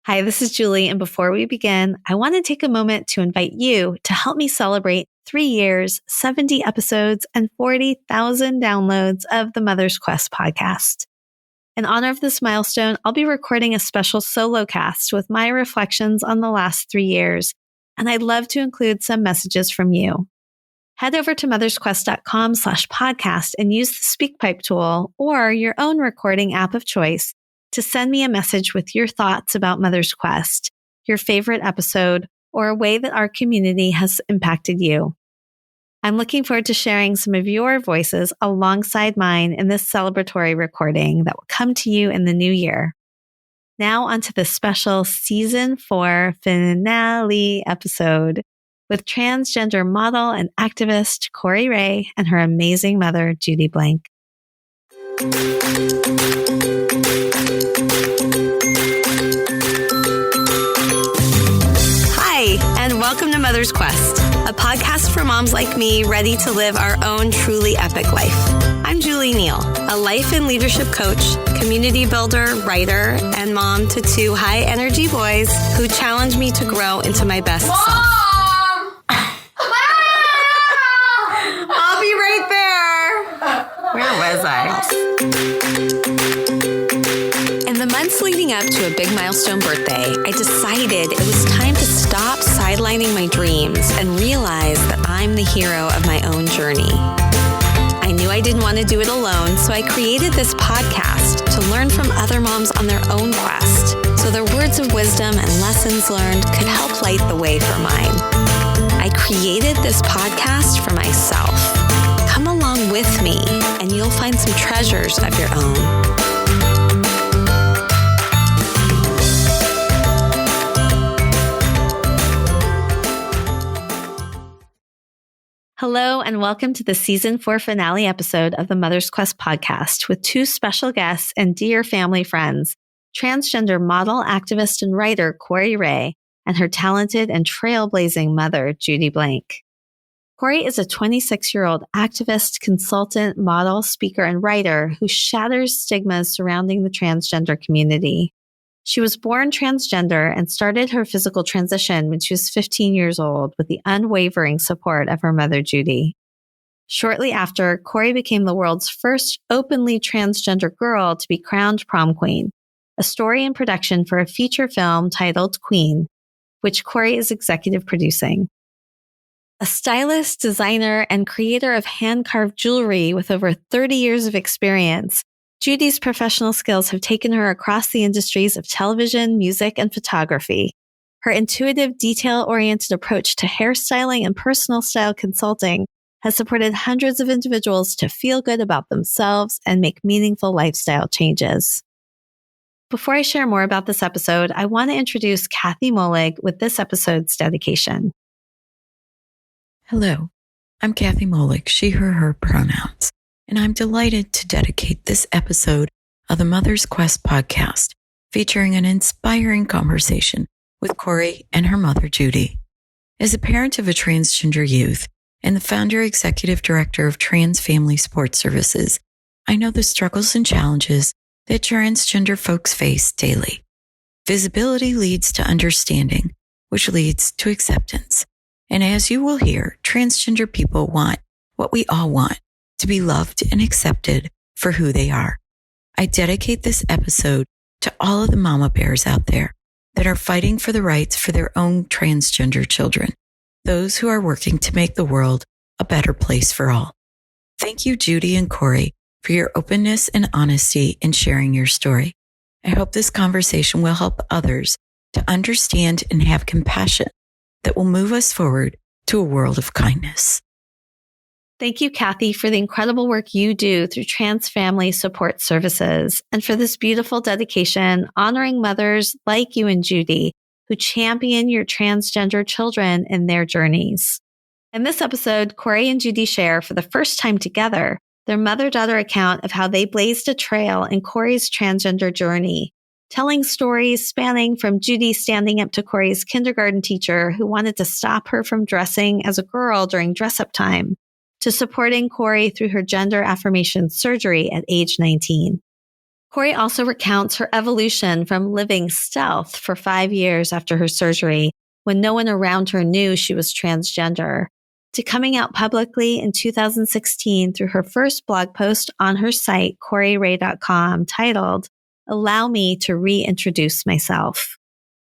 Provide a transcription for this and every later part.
Hi, this is Julie, and before we begin, I want to take a moment to invite you to help me celebrate 3 years, 70 episodes, and 40,000 downloads of the Mother's Quest podcast. In honor of this milestone, I'll be recording a special solo cast with my reflections on the last 3 years, and I'd love to include some messages from you. Head over to mothersquest.com/podcast and use the SpeakPipe tool or your own recording app of choice to send me a message with your thoughts about Mother's Quest, your favorite episode, or a way that our community has impacted you. I'm looking forward to sharing some of your voices alongside mine in this celebratory recording that will come to you in the new year. Now onto the special Season 4 finale episode with transgender model and activist Corey Rae and her amazing mother, Judy Blank. And welcome to Mother's Quest, a podcast for moms like me ready to live our own truly epic life. I'm Julie Neal, a life and leadership coach, community builder, writer, and mom to 2 high-energy boys who challenge me to grow into my best self. I'll be right there. Where was I? In the months leading up to a big milestone birthday, I decided it was time to stop sidelining my dreams and realize that I'm the hero of my own journey. I knew I didn't want to do it alone, so I created this podcast to learn from other moms on their own quest, so their words of wisdom and lessons learned could help light the way for mine. I created this podcast for myself. Come along with me, and you'll find some treasures of your own. Hello, and welcome to the Season 4 finale episode of the Mother's Quest podcast with 2 special guests and dear family friends, transgender model, activist, and writer Corey Rae and her talented and trailblazing mother, Judy Blank. Corey is a 26-year-old activist, consultant, model, speaker, and writer who shatters stigmas surrounding the transgender community. She was born transgender and started her physical transition when she was 15 years old with the unwavering support of her mother, Judy. Shortly after, Corey became the world's first openly transgender girl to be crowned Prom Queen, a story in production for a feature film titled Queen, which Corey is executive producing. A stylist, designer, and creator of hand-carved jewelry with over 30 years of experience, Judy's professional skills have taken her across the industries of television, music, and photography. Her intuitive, detail-oriented approach to hairstyling and personal style consulting has supported hundreds of individuals to feel good about themselves and make meaningful lifestyle changes. Before I share more about this episode, I want to introduce Kathy Molig with this episode's dedication. Hello, I'm Kathy Molig, she, her pronouns. And I'm delighted to dedicate this episode of the Mother's Quest podcast, featuring an inspiring conversation with Corey and her mother, Judy. As a parent of a transgender youth and the founder executive director of Trans Family Support Services, I know the struggles and challenges that transgender folks face daily. Visibility leads to understanding, which leads to acceptance. And as you will hear, transgender people want what we all want, to be loved and accepted for who they are. I dedicate this episode to all of the mama bears out there that are fighting for the rights for their own transgender children, those who are working to make the world a better place for all. Thank you, Judy and Corey, for your openness and honesty in sharing your story. I hope this conversation will help others to understand and have compassion that will move us forward to a world of kindness. Thank you, Kathy, for the incredible work you do through Trans Family Support Services and for this beautiful dedication honoring mothers like you and Judy who champion your transgender children in their journeys. In this episode, Corey and Judy share for the first time together their mother-daughter account of how they blazed a trail in Corey's transgender journey, telling stories spanning from Judy standing up to Corey's kindergarten teacher who wanted to stop her from dressing as a girl during dress-up time, to supporting Corey through her gender affirmation surgery at age 19. Corey also recounts her evolution from living stealth for 5 years after her surgery, when no one around her knew she was transgender, to coming out publicly in 2016 through her first blog post on her site, CoreyRae.com, titled, "Allow Me to Reintroduce Myself."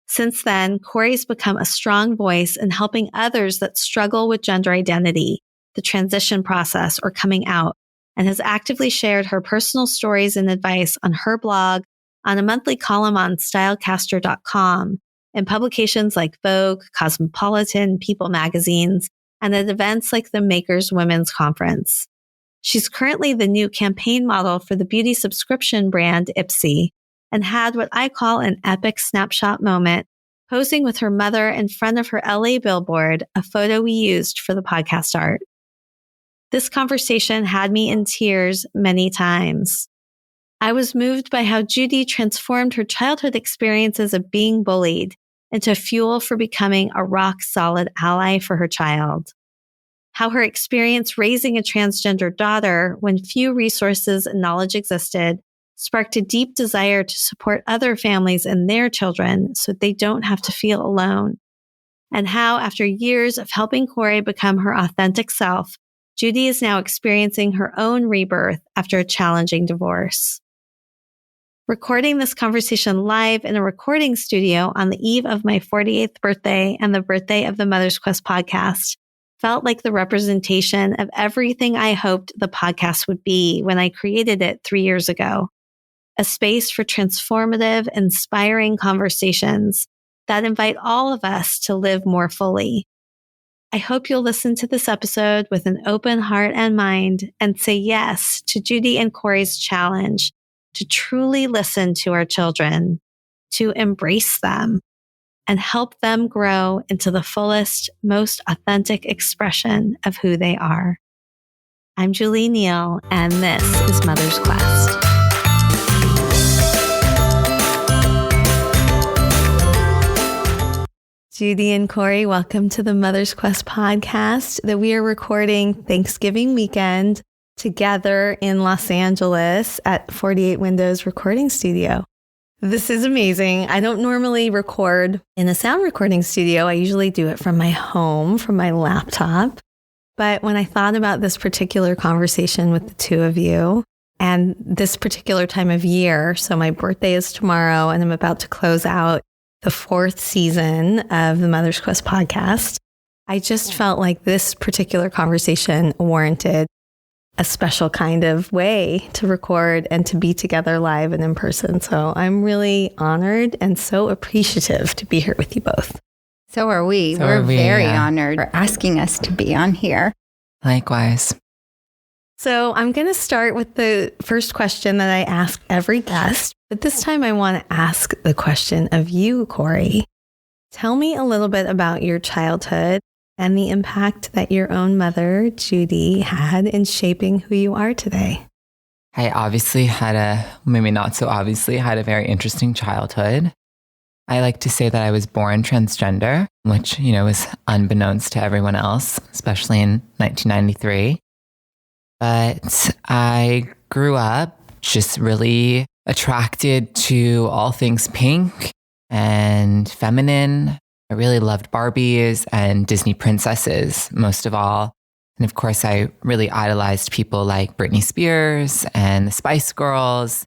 Since then, Corey's become a strong voice in helping others that struggle with gender identity, the transition process, or coming out, and has actively shared her personal stories and advice on her blog, on a monthly column on stylecaster.com, in publications like Vogue, Cosmopolitan, People magazines, and at events like the Makers Women's Conference. She's currently the new campaign model for the beauty subscription brand Ipsy, and had what I call an epic snapshot moment, posing with her mother in front of her LA billboard, a photo we used for the podcast art. This conversation had me in tears many times. I was moved by how Judy transformed her childhood experiences of being bullied into fuel for becoming a rock-solid ally for her child. How her experience raising a transgender daughter when few resources and knowledge existed sparked a deep desire to support other families and their children so they don't have to feel alone. And how, after years of helping Corey become her authentic self, Judy is now experiencing her own rebirth after a challenging divorce. Recording this conversation live in a recording studio on the eve of my 48th birthday and the birthday of the Mother's Quest podcast felt like the representation of everything I hoped the podcast would be when I created it 3 years ago. A space for transformative, inspiring conversations that invite all of us to live more fully. I hope you'll listen to this episode with an open heart and mind and say yes to Judy and Corey's challenge to truly listen to our children, to embrace them, and help them grow into the fullest, most authentic expression of who they are. I'm Julie Neal, and this is Mother's Quest. Judy and Corey, welcome to the Mother's Quest podcast that we are recording Thanksgiving weekend together in Los Angeles at 48 Windows Recording Studio. This is amazing. I don't normally record in a sound recording studio. I usually do it from my home, from my laptop. But when I thought about this particular conversation with the two of you and this particular time of year, so my birthday is tomorrow and I'm about to close out the 4th season of the Mother's Quest podcast, I just felt like this particular conversation warranted a special kind of way to record and to be together live and in person. So I'm really honored and so appreciative to be here with you both. So are we. We're very honored for asking us to be on here. Likewise. So I'm going to start with the first question that I ask every guest. But this time I want to ask the question of you, Corey. Tell me a little bit about your childhood and the impact that your own mother, Judy, had in shaping who you are today. I obviously maybe not so obviously, had a very interesting childhood. I like to say that I was born transgender, which, was unbeknownst to everyone else, especially in 1993. But I grew up just really attracted to all things pink and feminine. I really loved Barbies and Disney princesses, most of all. And of course, I really idolized people like Britney Spears and the Spice Girls.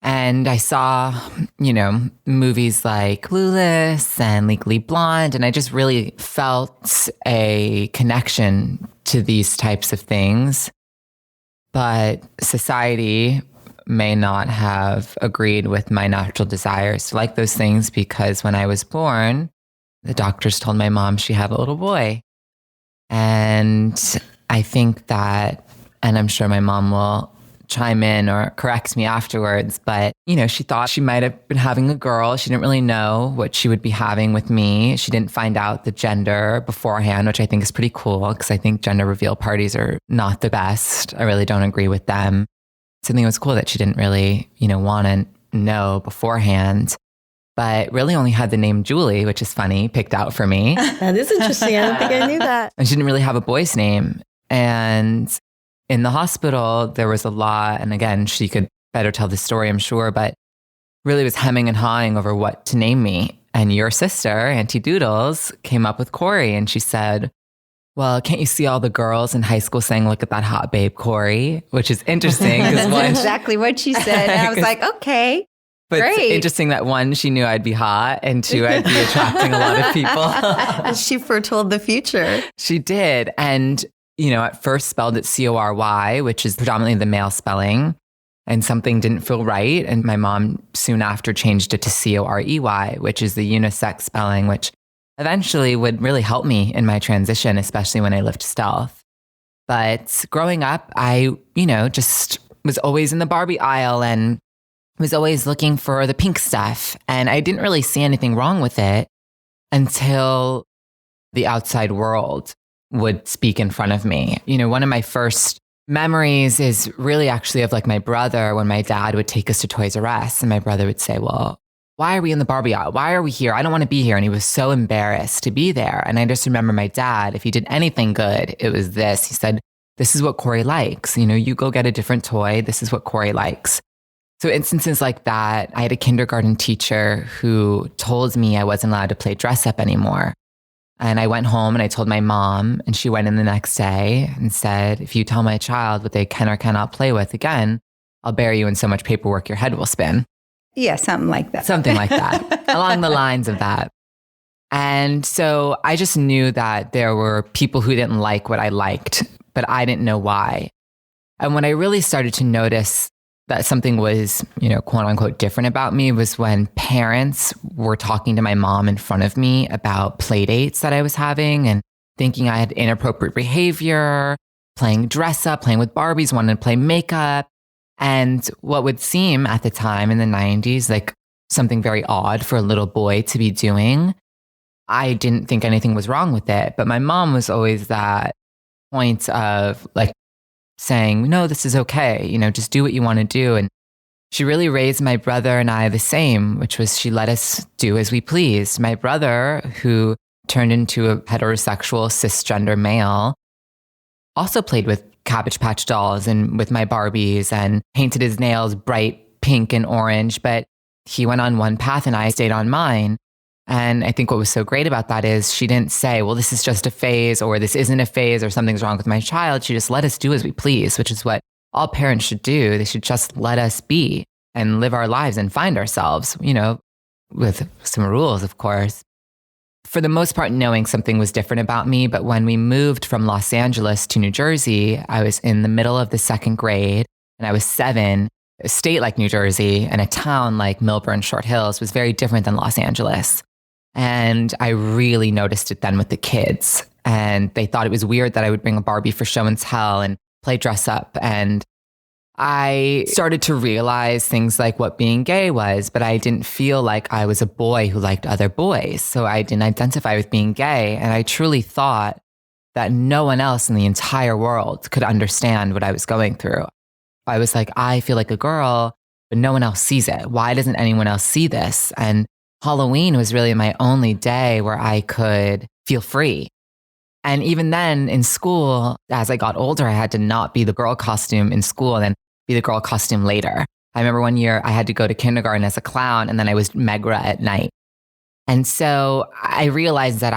And I saw, movies like Clueless and Legally Blonde. And I just really felt a connection to these types of things. But society may not have agreed with my natural desires to like those things, because when I was born, the doctors told my mom she had a little boy. And I think that, and I'm sure my mom will chime in or correct me afterwards, but, she thought she might have been having a girl. She didn't really know what she would be having with me. She didn't find out the gender beforehand, which I think is pretty cool, because I think gender reveal parties are not the best. I really don't agree with them. So I think it was cool that she didn't really, want to know beforehand, but really only had the name Julie, which is funny, picked out for me. That is interesting. I don't think I knew that. And she didn't really have a boy's name. And in the hospital, there was a lot. And again, she could better tell the story, I'm sure, but really was hemming and hawing over what to name me. And your sister, Auntie Doodles, came up with Corey, and she said, well, can't you see all the girls in high school saying, look at that hot babe, Corey? Which is interesting. That's exactly what she said. And I was like, okay, but great. It's interesting that one, she knew I'd be hot, and two, I'd be attracting a lot of people. She foretold the future. She did. And, at first spelled it Cory, which is predominantly the male spelling. And something didn't feel right. And my mom soon after changed it to Corey, which is the unisex spelling, which eventually would really help me in my transition, especially when I lived stealth. But growing up, I, just was always in the Barbie aisle and was always looking for the pink stuff. And I didn't really see anything wrong with it until the outside world would speak in front of me. One of my first memories is really actually of like my brother when my dad would take us to Toys R Us and my brother would say, well, why are we in the Barbie aisle? Why are we here? I don't want to be here. And he was so embarrassed to be there. And I just remember my dad, if he did anything good, it was this. He said, this is what Corey likes. You go get a different toy. This is what Corey likes. So instances like that, I had a kindergarten teacher who told me I wasn't allowed to play dress up anymore. And I went home and I told my mom, and she went in the next day and said, if you tell my child what they can or cannot play with again, I'll bury you in so much paperwork your head will spin. Yeah, something like that. Something like that, along the lines of that. And so I just knew that there were people who didn't like what I liked, but I didn't know why. And when I really started to notice that something was, quote unquote, different about me was when parents were talking to my mom in front of me about play dates that I was having and thinking I had inappropriate behavior, playing dress up, playing with Barbies, wanting to play makeup. And what would seem at the time in the 90s like something very odd for a little boy to be doing, I didn't think anything was wrong with it. But my mom was always that point of like saying, no, this is okay. Just do what you want to do. And she really raised my brother and I the same, which was she let us do as we pleased. My brother, who turned into a heterosexual cisgender male, also played with Cabbage Patch dolls and with my Barbies and painted his nails bright pink and orange. But he went on one path and I stayed on mine. And I think what was so great about that is she didn't say, well, this is just a phase or this isn't a phase or something's wrong with my child. She just let us do as we please, which is what all parents should do. They should just let us be and live our lives and find ourselves, with some rules, of course. For the most part, knowing something was different about me. But when we moved from Los Angeles to New Jersey, I was in the middle of the second grade and I was 7. A state like New Jersey and a town like Millburn, Short Hills was very different than Los Angeles. And I really noticed it then with the kids. And they thought it was weird that I would bring a Barbie for show and tell and play dress up. And I started to realize things like what being gay was, but I didn't feel like I was a boy who liked other boys. So I didn't identify with being gay. And I truly thought that no one else in the entire world could understand what I was going through. I was like, I feel like a girl, but no one else sees it. Why doesn't anyone else see this? And Halloween was really my only day where I could feel free. And even then in school, as I got older, I had to not be the girl costume in school and then be the girl costume later. I remember one year I had to go to kindergarten as a clown and then I was Megra at night. And so I realized that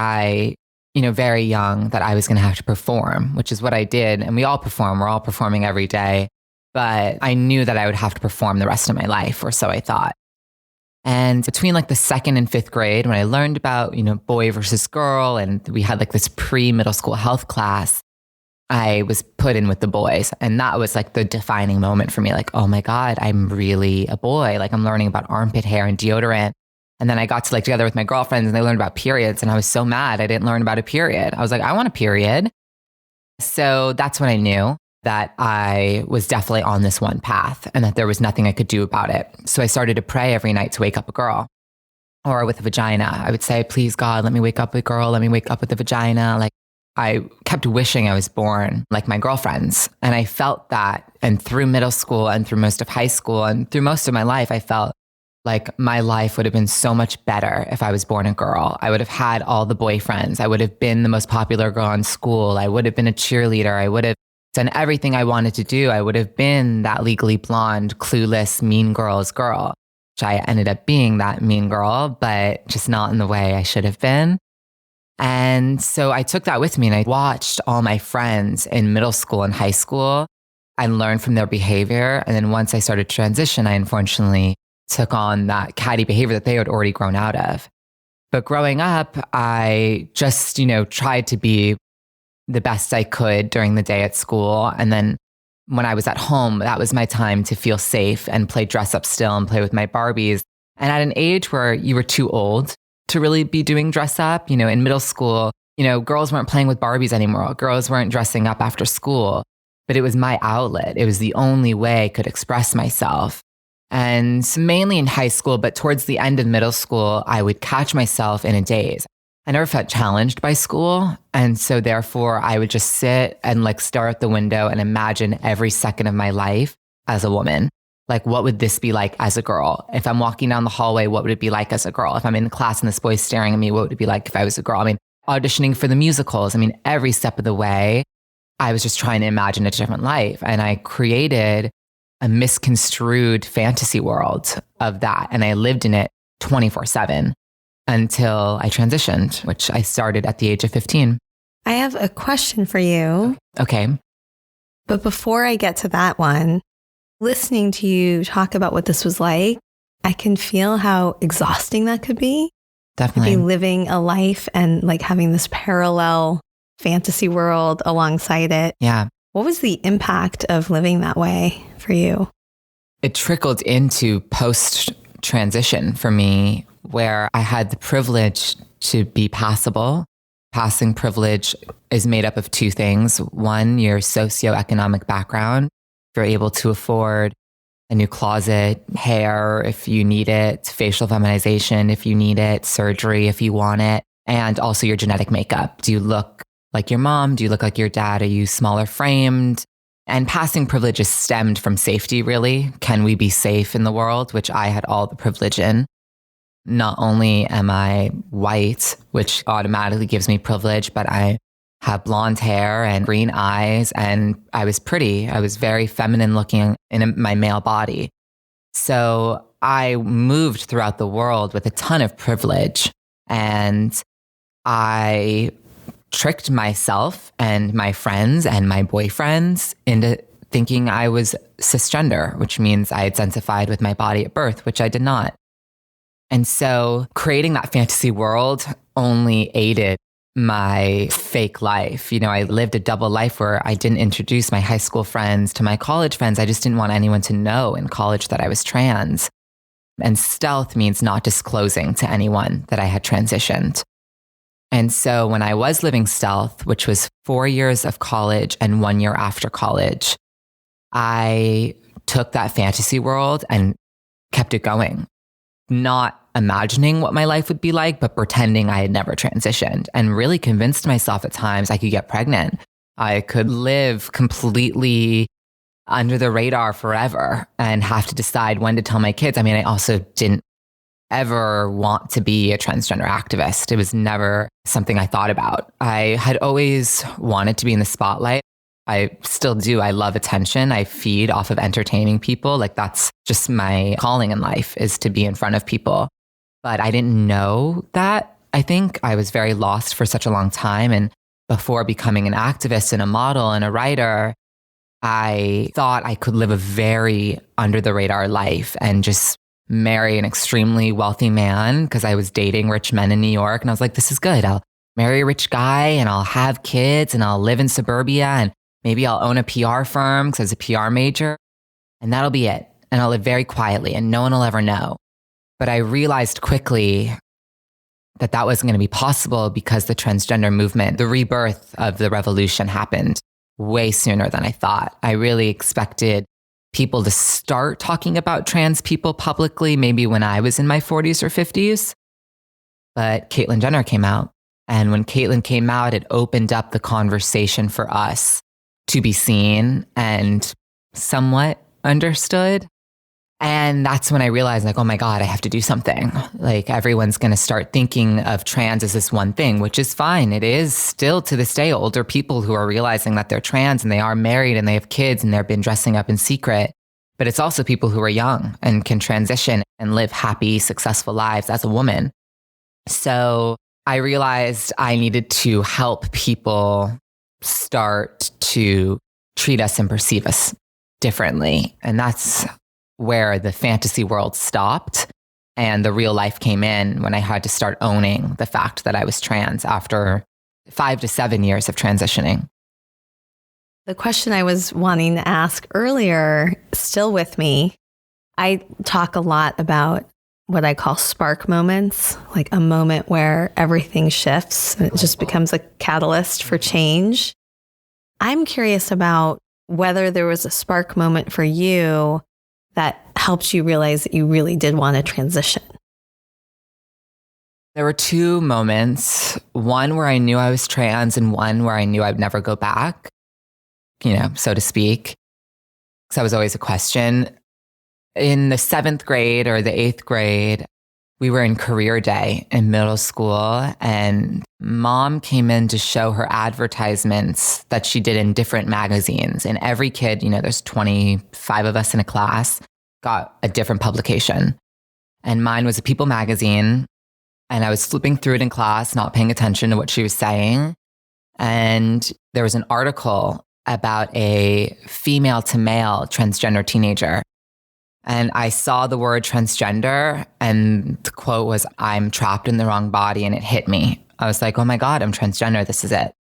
very young, that I was going to have to perform, which is what I did. And we all perform. We're all performing every day. But I knew that I would have to perform the rest of my life, or so I thought. And between like the 2nd and 5th grade, when I learned about, boy versus girl, and we had like this pre-middle school health class, I was put in with the boys. And that was like the defining moment for me. Like, oh my God, I'm really a boy. Like I'm learning about armpit hair and deodorant. And then I got to like together with my girlfriends and they learned about periods. And I was so mad I didn't learn about a period. I was like, I want a period. So that's when I knew that I was definitely on this one path and that there was nothing I could do about it. So I started to pray every night to wake up a girl or with a vagina. I would say, please God, let me wake up a girl. Let me wake up with a vagina. Like I kept wishing I was born like my girlfriends. And I felt that. And through middle school and through most of high school and through most of my life, I felt like my life would have been so much better if I was born a girl. I would have had all the boyfriends. I would have been the most popular girl in school. I would have been a cheerleader. I would have done everything I wanted to do. I would have been that legally blonde, clueless, mean girl's girl, which I ended up being that mean girl, but just not in the way I should have been. And so I took that with me and I watched all my friends in middle school and high school and learned from their behavior. And then once I started to transition, I unfortunately took on that catty behavior that they had already grown out of. But growing up, I just, tried to be the best I could during the day at school. And then when I was at home, that was my time to feel safe and play dress up still and play with my Barbies. And at an age where you were too old to really be doing dress up, in middle school, girls weren't playing with Barbies anymore. Girls weren't dressing up after school, but it was my outlet. It was the only way I could express myself. And mainly in high school, but towards the end of middle school, I would catch myself in a daze. I never felt challenged by school. And so therefore I would just sit and stare out the window and imagine every second of my life as a woman. Like, what would this be like as a girl? If I'm walking down the hallway, what would it be like as a girl? If I'm in class and this boy's staring at me, what would it be like if I was a girl? Auditioning for the musicals. Every step of the way, I was just trying to imagine a different life. And I created a misconstrued fantasy world of that. And I lived in it 24/7 until I transitioned, which I started at the age of 15. I have a question for you. Okay. But before I get to that one, listening to you talk about what this was like, I can feel how exhausting that could be. Definitely. To be living a life and having this parallel fantasy world alongside it. Yeah. What was the impact of living that way for you? It trickled into post-transition for me, where I had the privilege to be passable. Passing privilege is made up of two things. One, your socioeconomic background. If you're able to afford a new closet, hair if you need it, facial feminization if you need it, surgery if you want it, and also your genetic makeup. Do you look like your mom? Do you look like your dad? Are you smaller framed? And passing privilege is stemmed from safety, really. Can we be safe in the world? Which I had all the privilege in. Not only am I white, which automatically gives me privilege, but I have blonde hair and green eyes, and I was pretty. I was very feminine looking in my male body. So I moved throughout the world with a ton of privilege, and I tricked myself and my friends and my boyfriends into thinking I was cisgender, which means I identified with my body at birth, which I did not. And so creating that fantasy world only aided my fake life. I lived a double life where I didn't introduce my high school friends to my college friends. I just didn't want anyone to know in college that I was trans. And stealth means not disclosing to anyone that I had transitioned. And so when I was living stealth, which was 4 years of college and 1 year after college, I took that fantasy world and kept it going. Not imagining what my life would be like, but pretending I had never transitioned, and really convinced myself at times I could get pregnant. I could live completely under the radar forever and have to decide when to tell my kids. I also didn't ever want to be a transgender activist. It was never something I thought about. I had always wanted to be in the spotlight. I still do. I love attention. I feed off of entertaining people. That's just my calling in life, is to be in front of people. But I didn't know that. I think I was very lost for such a long time. And before becoming an activist and a model and a writer, I thought I could live a very under the radar life and just marry an extremely wealthy man, because I was dating rich men in New York. And I was like, this is good. I'll marry a rich guy and I'll have kids and I'll live in suburbia and maybe I'll own a PR firm because I was a PR major, and that'll be it. And I'll live very quietly and no one will ever know. But I realized quickly that that wasn't going to be possible, because the transgender movement, the rebirth of the revolution, happened way sooner than I thought. I really expected people to start talking about trans people publicly maybe when I was in my 40s or 50s. But Caitlyn Jenner came out. And when Caitlyn came out, it opened up the conversation for us to be seen and somewhat understood. And that's when I realized like, oh my God, I have to do something. Like everyone's going to start thinking of trans as this one thing, which is fine. It is still to this day older people who are realizing that they're trans and they are married and they have kids and they've been dressing up in secret. But it's also people who are young and can transition and live happy, successful lives as a woman. So I realized I needed to help people start to treat us and perceive us differently. And that's where the fantasy world stopped and the real life came in when I had to start owning the fact that I was trans after 5 to 7 years of transitioning. The question I was wanting to ask earlier, still with me. I talk a lot about what I call spark moments, like a moment where everything shifts and it just becomes a catalyst for change. I'm curious about whether there was a spark moment for you that helped you realize that you really did want to transition. There were 2 moments, one where I knew I was trans and one where I knew I'd never go back, so to speak. Because that was always a question. In the 7th grade or the 8th grade, we were in career day in middle school and mom came in to show her advertisements that she did in different magazines. And every kid, there's 25 of us in a class, got a different publication. And mine was a People magazine. And I was flipping through it in class, not paying attention to what she was saying. And there was an article about a female to male transgender teenager. And I saw the word transgender and the quote was, "I'm trapped in the wrong body," and it hit me. I was like, oh my God, I'm transgender. This is it.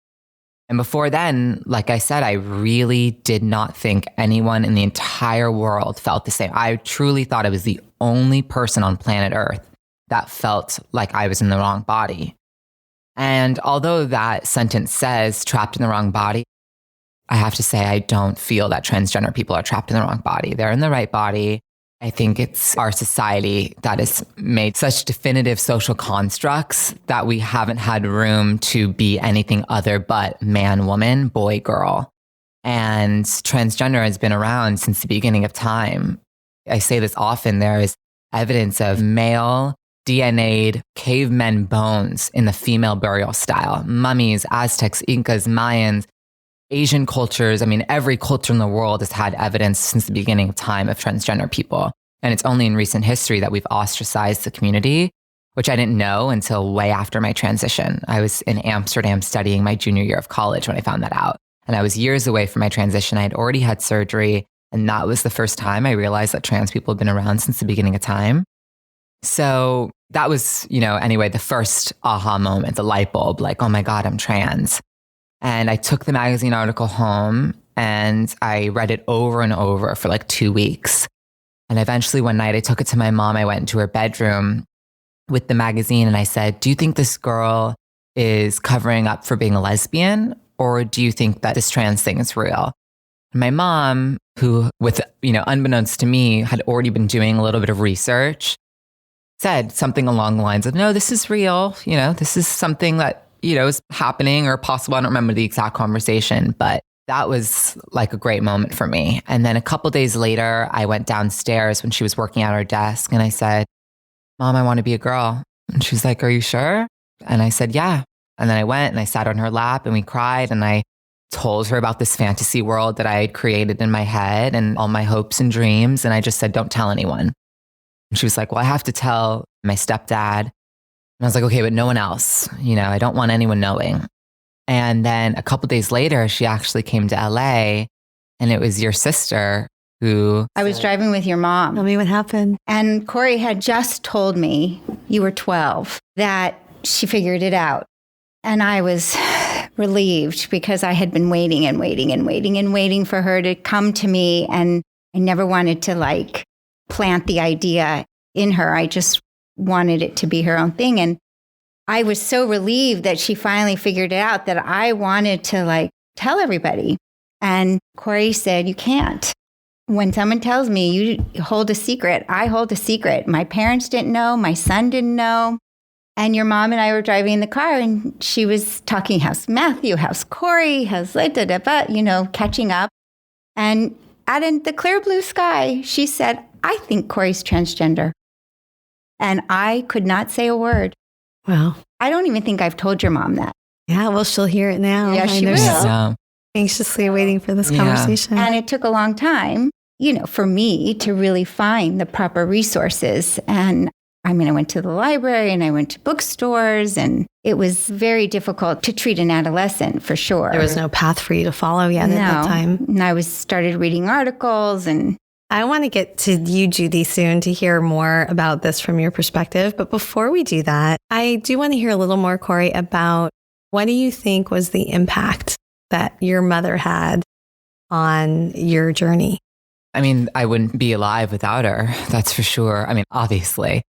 And before then, like I said, I really did not think anyone in the entire world felt the same. I truly thought I was the only person on planet Earth that felt like I was in the wrong body. And although that sentence says trapped in the wrong body, I have to say I don't feel that transgender people are trapped in the wrong body. They're in the right body. I think it's our society that has made such definitive social constructs that we haven't had room to be anything other but man, woman, boy, girl. And transgender has been around since the beginning of time. I say this often, there is evidence of male DNA'd cavemen bones in the female burial style. Mummies, Aztecs, Incas, Mayans, Asian cultures. I mean, every culture in the world has had evidence since the beginning of time of transgender people. And it's only in recent history that we've ostracized the community, which I didn't know until way after my transition. I was in Amsterdam studying my junior year of college when I found that out. And I was years away from my transition. I had already had surgery. And that was the first time I realized that trans people have been around since the beginning of time. So that was, anyway, the first aha moment, the light bulb, like, oh my God, I'm trans. And I took the magazine article home and I read it over and over for like 2 weeks. And eventually one night I took it to my mom. I went into her bedroom with the magazine and I said, do you think this girl is covering up for being a lesbian? Or do you think that this trans thing is real? And my mom, who with, unbeknownst to me, had already been doing a little bit of research, said something along the lines of, no, this is real. This is something that is happening or possible. I don't remember the exact conversation, but that was like a great moment for me. And then a couple days later, I went downstairs when she was working at her desk and I said, Mom, I want to be a girl. And she's like, are you sure? And I said, yeah. And then I went and I sat on her lap and we cried and I told her about this fantasy world that I had created in my head and all my hopes and dreams. And I just said, don't tell anyone. And she was like, well, I have to tell my stepdad. And I was like, okay, but no one else. I don't want anyone knowing. And then a couple days later, she actually came to LA and it was your sister who... I was driving with your mom. Tell me what happened. And Corey had just told me, you were 12, that she figured it out. And I was relieved because I had been waiting and waiting and waiting and waiting for her to come to me. And I never wanted to plant the idea in her. I just wanted it to be her own thing. And I was so relieved that she finally figured it out that I wanted to tell everybody. And Corey said, you can't. When someone tells me you hold a secret, I hold a secret. My parents didn't know. My son didn't know. And your mom and I were driving in the car and she was talking, how's Matthew, how's Corey, how's catching up. And out in the clear blue sky, she said, I think Corey's transgender. And I could not say a word. Wow. I don't even think I've told your mom that. Yeah, well, she'll hear it now. Yeah, she will. Yeah. Anxiously waiting for this Yeah. conversation. And it took a long time, for me to really find the proper resources. And I went to the library and I went to bookstores, and it was very difficult to treat an adolescent for sure. There was no path for you to follow yet at that time. And I started reading articles, and I want to get to you, Judy, soon to hear more about this from your perspective. But before we do that, I do want to hear a little more, Corey, about what do you think was the impact that your mother had on your journey? I wouldn't be alive without her. That's for sure. Obviously.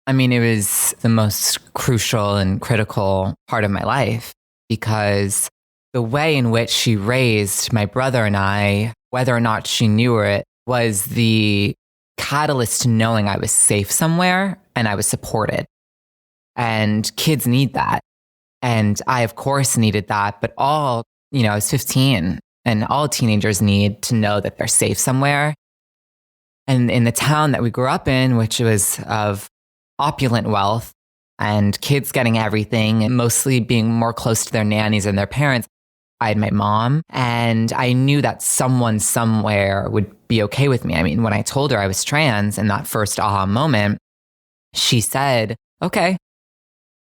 It was the most crucial and critical part of my life, because the way in which she raised my brother and I, whether or not she knew it, was the catalyst to knowing I was safe somewhere and I was supported. And kids need that. And I, of course, needed that. But I was 15, and all teenagers need to know that they're safe somewhere. And in the town that we grew up in, which was of opulent wealth and kids getting everything and mostly being more close to their nannies and their parents, I had my mom, and I knew that someone somewhere would be okay with me. When I told her I was trans in that first aha moment, she said, okay,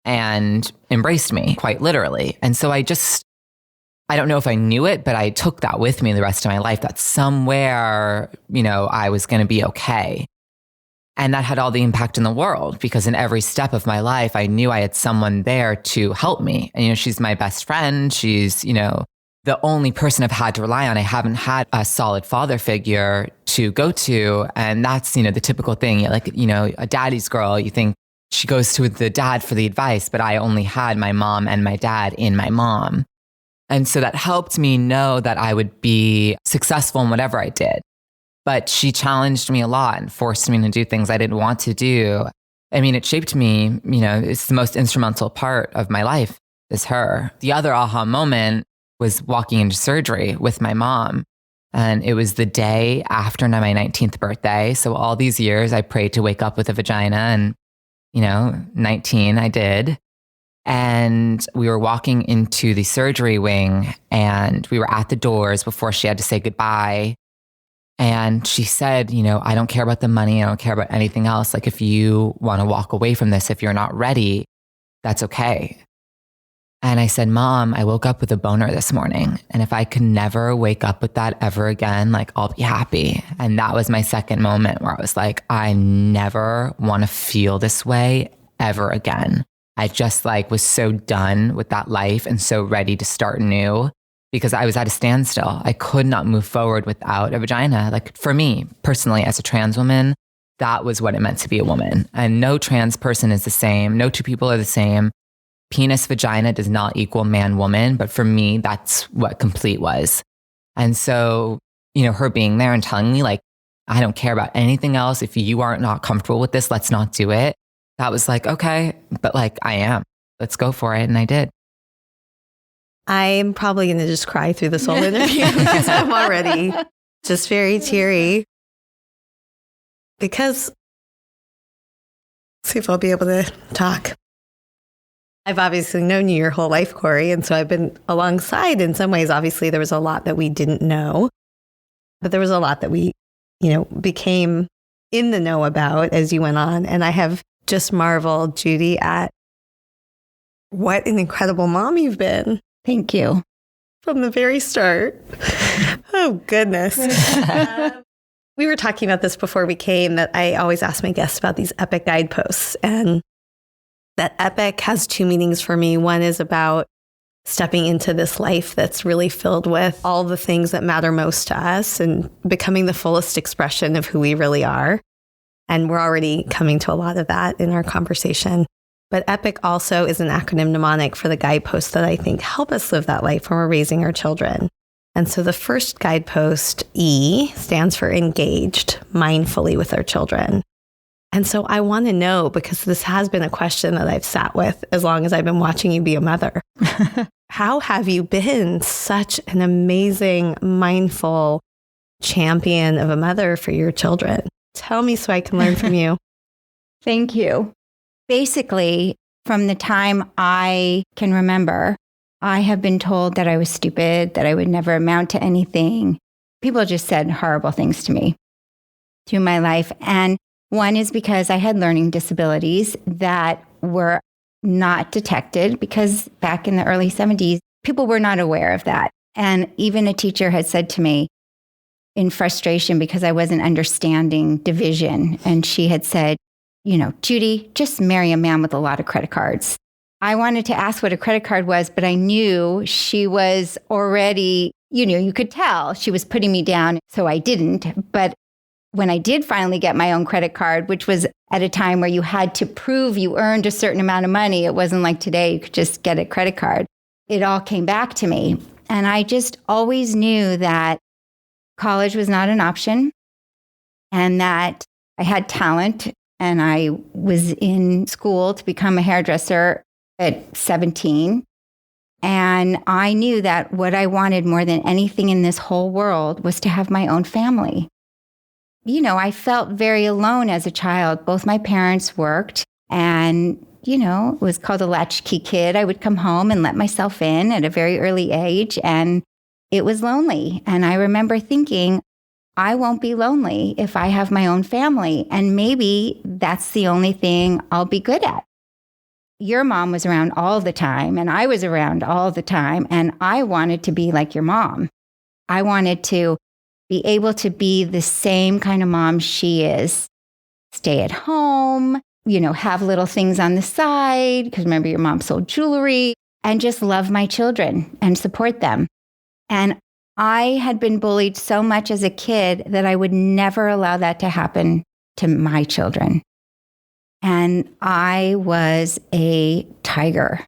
and embraced me quite literally. And so I don't know if I knew it, but I took that with me the rest of my life, that somewhere, I was going to be okay. And that had all the impact in the world, because in every step of my life, I knew I had someone there to help me. And, she's my best friend. She's, the only person I've had to rely on. I haven't had a solid father figure to go to. And that's, the typical thing. A daddy's girl, you think she goes to the dad for the advice, but I only had my mom and my dad in my mom. And so that helped me know that I would be successful in whatever I did. But she challenged me a lot and forced me to do things I didn't want to do. It shaped me. It's the most instrumental part of my life is her. The other aha moment was walking into surgery with my mom. And it was the day after my 19th birthday. So all these years I prayed to wake up with a vagina, and, 19, I did. And we were walking into the surgery wing, and we were at the doors before she had to say goodbye. And she said, I don't care about the money. I don't care about anything else. If you want to walk away from this, if you're not ready, that's okay. And I said, Mom, I woke up with a boner this morning. And if I could never wake up with that ever again, I'll be happy. And that was my second moment where I was like, I never want to feel this way ever again. I just was so done with that life and so ready to start new, because I was at a standstill. I could not move forward without a vagina. For me personally, as a trans woman, that was what it meant to be a woman. And no trans person is the same. No two people are the same. Penis, vagina does not equal man, woman. But for me, that's what complete was. And so, her being there and telling me I don't care about anything else. If you are not comfortable with this, let's not do it. That was okay, but I am. Let's go for it. And I did. I'm probably going to just cry through this whole interview because I'm already just very teary. Because, see if I'll be able to talk. I've obviously known you your whole life, Corey, and so I've been alongside in some ways. Obviously, there was a lot that we didn't know, but there was a lot that we, became in the know about as you went on. And I have just marveled, Judy, at what an incredible mom you've been. Thank you. From the very start. Oh, goodness. We were talking about this before we came, that I always ask my guests about these epic guideposts. And that epic has two meanings for me. One is about stepping into this life that's really filled with all the things that matter most to us and becoming the fullest expression of who we really are. And we're already coming to a lot of that in our conversation. But EPIC also is an acronym mnemonic for the guideposts that I think help us live that life when we're raising our children. And so the first guidepost, E, stands for engaged mindfully with our children. And so I want to know, because this has been a question that I've sat with as long as I've been watching you be a mother. How have you been such an amazing, mindful champion of a mother for your children? Tell me so I can learn from you. Thank you. Basically, from the time I can remember, I have been told that I was stupid, that I would never amount to anything. People just said horrible things to me through my life. And one is because I had learning disabilities that were not detected, because back in the early 70s, people were not aware of that. And even a teacher had said to me in frustration because I wasn't understanding division, and she had said, Judy, just marry a man with a lot of credit cards. I wanted to ask what a credit card was, but I knew she was already, you could tell she was putting me down, so I didn't. But when I did finally get my own credit card, which was at a time where you had to prove you earned a certain amount of money, it wasn't like today, you could just get a credit card. It all came back to me. And I just always knew that college was not an option, and that I had talent, and I was in school to become a hairdresser at 17. And I knew that what I wanted more than anything in this whole world was to have my own family. I felt very alone as a child. Both my parents worked, and, it was called a latchkey kid. I would come home and let myself in at a very early age, and it was lonely. And I remember thinking, I won't be lonely if I have my own family, and maybe that's the only thing I'll be good at. Your mom was around all the time, and I was around all the time, and I wanted to be like your mom. I wanted to be able to be the same kind of mom she is. Stay at home, have little things on the side, because remember your mom sold jewelry, and just love my children and support them. And I had been bullied so much as a kid that I would never allow that to happen to my children. And I was a tiger.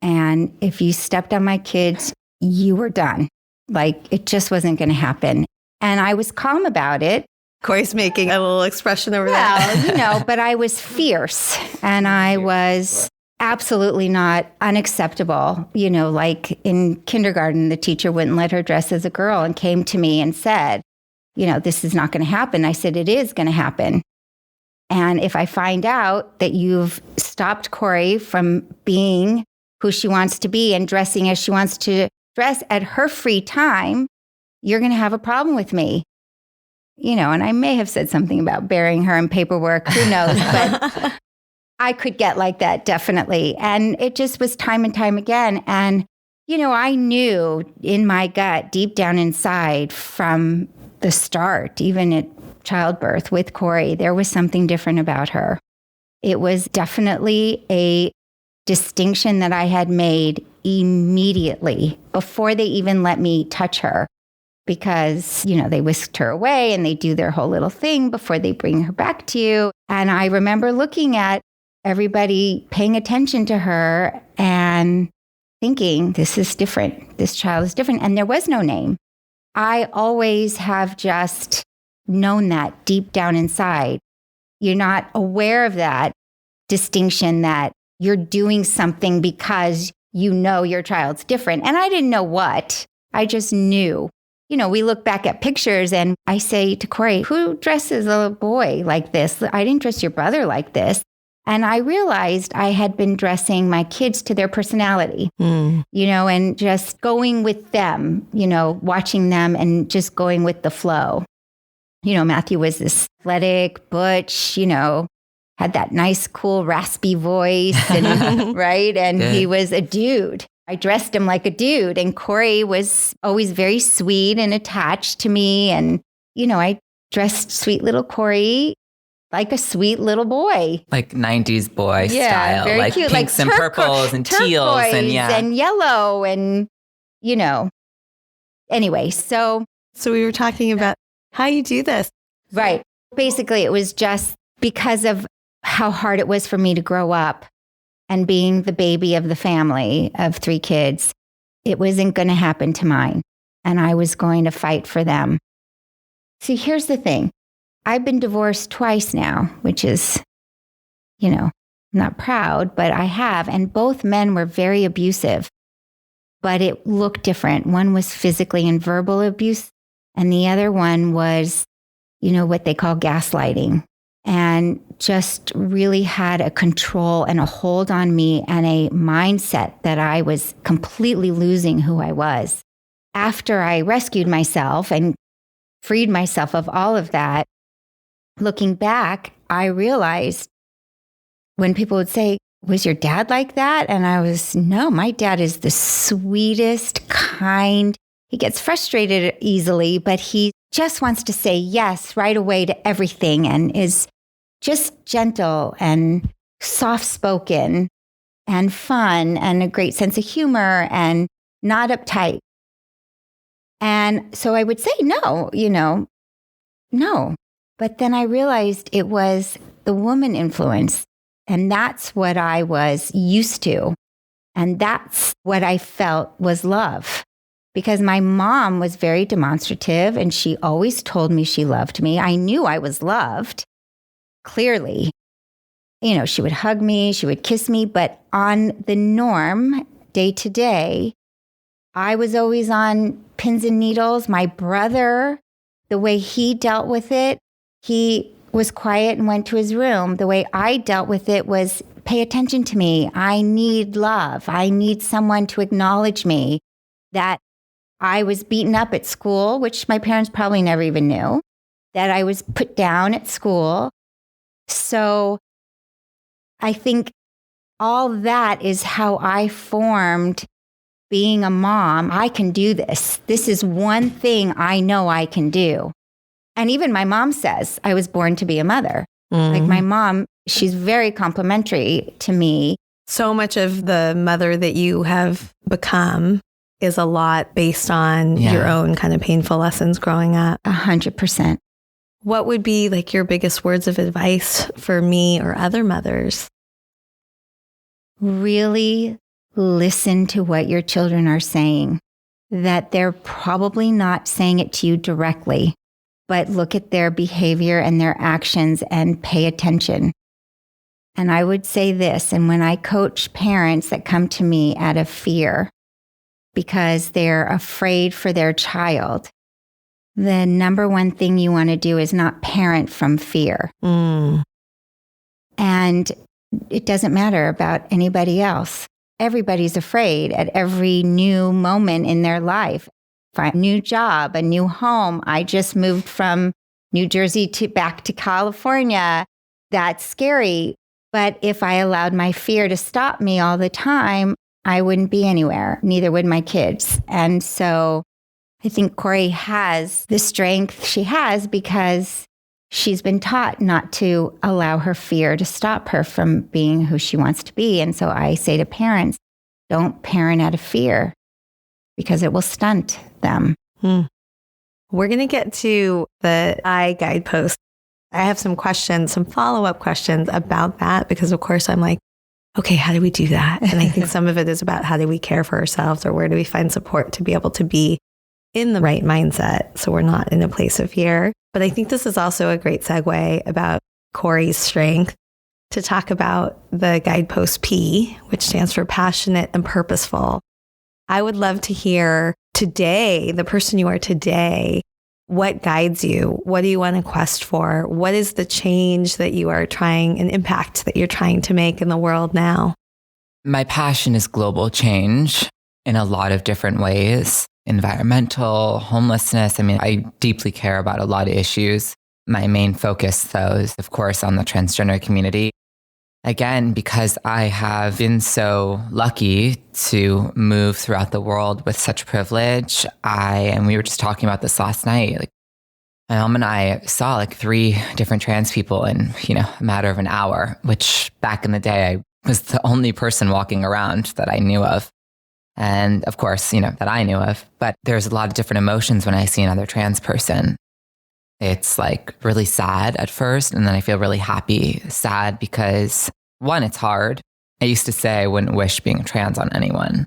And if you stepped on my kids, you were done. Like, it just wasn't going to happen. And I was calm about it. Corey's making a little expression over there. Well, but I was fierce, and I was absolutely not unacceptable. Like in kindergarten, the teacher wouldn't let her dress as a girl and came to me and said, this is not going to happen. I said, it is going to happen. And if I find out that you've stopped Corey from being who she wants to be and dressing as she wants to dress at her free time, you're going to have a problem with me. And I may have said something about burying her in paperwork, who knows, but I could get like that, definitely. And it just was time and time again. And, I knew in my gut, deep down inside from the start, even at childbirth with Corey, there was something different about her. It was definitely a distinction that I had made immediately before they even let me touch her, because, they whisked her away and they do their whole little thing before they bring her back to you. And I remember looking at everybody paying attention to her and thinking, this is different. This child is different. And there was no name. I always have just known that deep down inside. You're not aware of that distinction, that you're doing something because your child's different. And I didn't know what. I just knew. We look back at pictures and I say to Corey, who dresses a boy like this? I didn't dress your brother like this. And I realized I had been dressing my kids to their personality, and just going with them, watching them and just going with the flow. Matthew was this athletic, butch, had that nice, cool, raspy voice, and, right? And he was a dude. I dressed him like a dude. And Corey was always very sweet and attached to me. And, I dressed sweet little Corey like a sweet little boy. Like 90s boy style. Very like cute. pinks and purples and teals and yellow and, Anyway, so we were talking about how you do this. Right. Basically, it was just because of how hard it was for me to grow up and being the baby of the family of 3 kids. It wasn't going to happen to mine, and I was going to fight for them. See, here's the thing. I've been divorced twice now, which is, not proud, but I have. And both men were very abusive, but it looked different. One was physically and verbal abuse, and the other one was what they call gaslighting, and just really had a control and a hold on me and a mindset that I was completely losing who I was. After I rescued myself and freed myself of all of that, looking back, I realized when people would say, "Was your dad like that?" And I was, "No, my dad is the sweetest, kind. He gets frustrated easily, but he just wants to say yes right away to everything and is just gentle and soft-spoken and fun and a great sense of humor and not uptight." And so I would say, no. No. But then I realized it was the woman influence. And that's what I was used to. And that's what I felt was love. Because my mom was very demonstrative and she always told me she loved me. I knew I was loved, clearly. She would hug me, she would kiss me. But on the norm, day to day, I was always on pins and needles. My brother, the way he dealt with it, he was quiet and went to his room. The way I dealt with it was, pay attention to me. I need love. I need someone to acknowledge me. That I was beaten up at school, which my parents probably never even knew. That I was put down at school. So I think all that is how I formed being a mom. I can do this. This is one thing I know I can do. And even my mom says I was born to be a mother. Like my mom, she's very complimentary to me. So much of the mother that you have become is a lot based on your own kind of painful lessons growing up. 100%. What would be like your biggest words of advice for me or other mothers? Really listen to what your children are saying, that they're probably not saying it to you directly, but look at their behavior and their actions and pay attention. And I would say this, and when I coach parents that come to me out of fear because they're afraid for their child, the number one thing you want to do is not parent from fear. And it doesn't matter about anybody else. Everybody's afraid at every new moment in their life. A new job, a new home. I just moved from New Jersey back to California. That's scary. But if I allowed my fear to stop me all the time, I wouldn't be anywhere. Neither would my kids. And so I think Corey has the strength she has because she's been taught not to allow her fear to stop her from being who she wants to be. And so I say to parents, don't parent out of fear because it will stunt them. We're going to get to the I guidepost. I have some questions, some follow-up questions about that because, of course, I'm like, okay, how do we do that? And I think some of it is about how do we care for ourselves or where do we find support to be able to be in the right mindset so we're not in a place of fear. But I think this is also a great segue about Corey's strength to talk about the guidepost P, which stands for passionate and purposeful. I would love to hear today, the person you are today, what guides you? What do you want to quest for? What is the change that you are trying, an impact that you're trying to make in the world now? My passion is global change in a lot of different ways. Environmental, homelessness. I mean, I deeply care about a lot of issues. My main focus, though, is, of course, on the transgender community. Again, because I have been so lucky to move throughout the world with such privilege. And we were just talking about this last night. Like, my mom and I saw 3 different trans people in, a matter of an hour, which back in the day, I was the only person walking around that I knew of. And of course, that I knew of. But there's a lot of different emotions when I see another trans person. It's really sad at first, and then I feel really happy. Sad because, one, it's hard. I used to say I wouldn't wish being trans on anyone,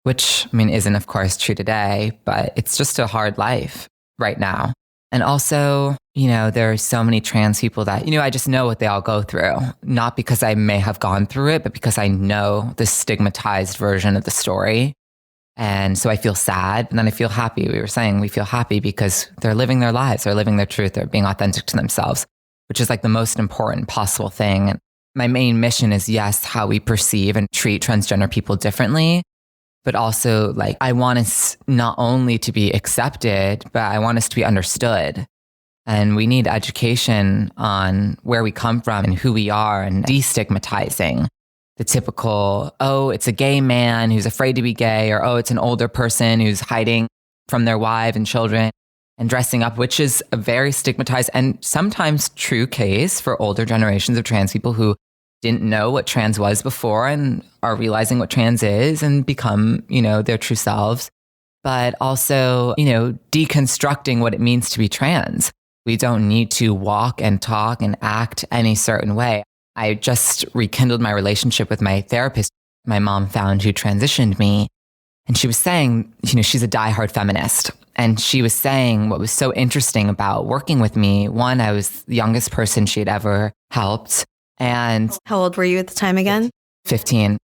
which, isn't of course true today, but it's just a hard life right now. And also, there are so many trans people that, I just know what they all go through, not because I may have gone through it, but because I know the stigmatized version of the story. And so I feel sad, and then I feel happy. We were saying we feel happy because they're living their lives, they're living their truth, they're being authentic to themselves, which is like the most important possible thing. And my main mission is, yes, how we perceive and treat transgender people differently, but also like I want us not only to be accepted, but I want us to be understood. And we need education on where we come from and who we are, and destigmatizing the typical, oh, it's a gay man who's afraid to be gay, or oh, it's an older person who's hiding from their wife and children and dressing up, which is a very stigmatized and sometimes true case for older generations of trans people who didn't know what trans was before and are realizing what trans is and become, their true selves. But also, deconstructing what it means to be trans. We don't need to walk and talk and act any certain way. I just rekindled my relationship with my therapist, my mom found, who transitioned me. And she was saying, she's a diehard feminist. And she was saying what was so interesting about working with me. One, I was the youngest person she had ever helped. And how old were you at the time again? 15.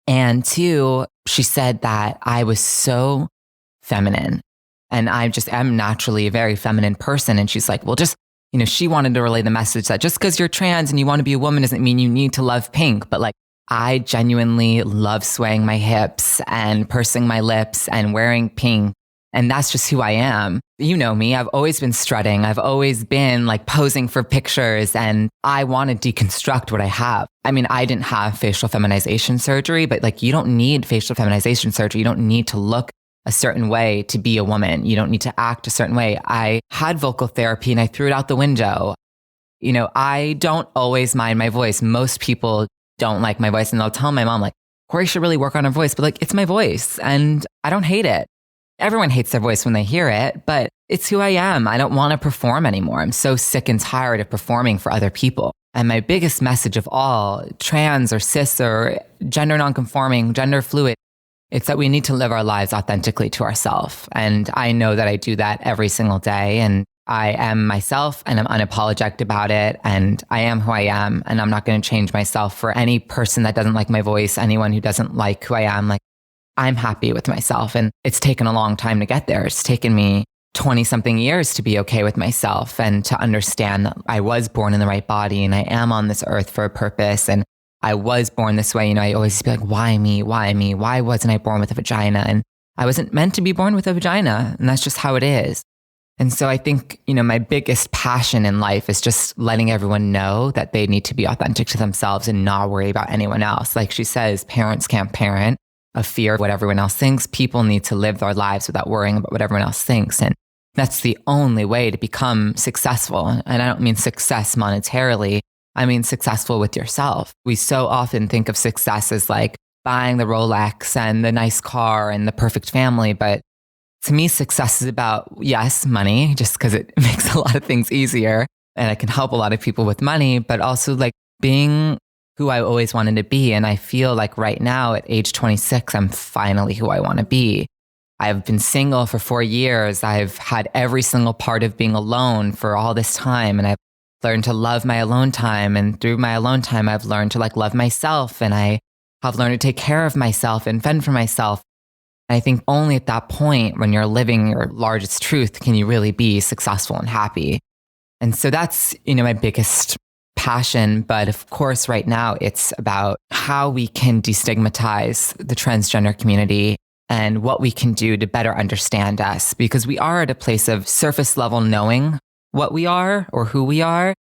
And two, she said that I was so feminine. And I just am naturally a very feminine person. And she's like, well, just, she wanted to relay the message that just because you're trans and you want to be a woman doesn't mean you need to love pink. But like, I genuinely love swaying my hips and pursing my lips and wearing pink. And that's just who I am. You know me, I've always been strutting. I've always been like posing for pictures, and I want to deconstruct what I have. I mean, I didn't have facial feminization surgery, but like, you don't need facial feminization surgery. You don't need to look a certain way to be a woman. You don't need to act a certain way. I had vocal therapy and I threw it out the window. I don't always mind my voice. Most people don't like my voice, and they'll tell my mom like, Corey should really work on her voice, but like, it's my voice and I don't hate it. Everyone hates their voice when they hear it, but it's who I am. I don't want to perform anymore. I'm so sick and tired of performing for other people. And my biggest message of all, trans or cis or gender nonconforming, gender fluid, it's that we need to live our lives authentically to ourselves. And I know that I do that every single day. And I am myself and I'm unapologetic about it. And I am who I am. And I'm not going to change myself for any person that doesn't like my voice, anyone who doesn't like who I am. Like, I'm happy with myself. And it's taken a long time to get there. It's taken me 20 something years to be okay with myself and to understand that I was born in the right body and I am on this earth for a purpose. And I was born this way. I always be like, why me? Why me? Why wasn't I born with a vagina? And I wasn't meant to be born with a vagina. And that's just how it is. And so I think, my biggest passion in life is just letting everyone know that they need to be authentic to themselves and not worry about anyone else. Like she says, parents can't parent of fear of what everyone else thinks. People need to live their lives without worrying about what everyone else thinks. And that's the only way to become successful. And I don't mean success monetarily. I mean successful with yourself. We so often think of success as like buying the Rolex and the nice car and the perfect family. But to me, success is about, yes, money, just because it makes a lot of things easier and I can help a lot of people with money, but also like being who I always wanted to be. And I feel like right now at age 26, I'm finally who I want to be. I've been single for 4 years. I've had every single part of being alone for all this time. And I've learned to love my alone time. And through my alone time, I've learned to like love myself. And I have learned to take care of myself and fend for myself. And I think only at that point, when you're living your largest truth, can you really be successful and happy. And so that's, my biggest passion. But of course, right now, it's about how we can destigmatize the transgender community and what we can do to better understand us, because we are at a place of surface level knowing what we are or who we are,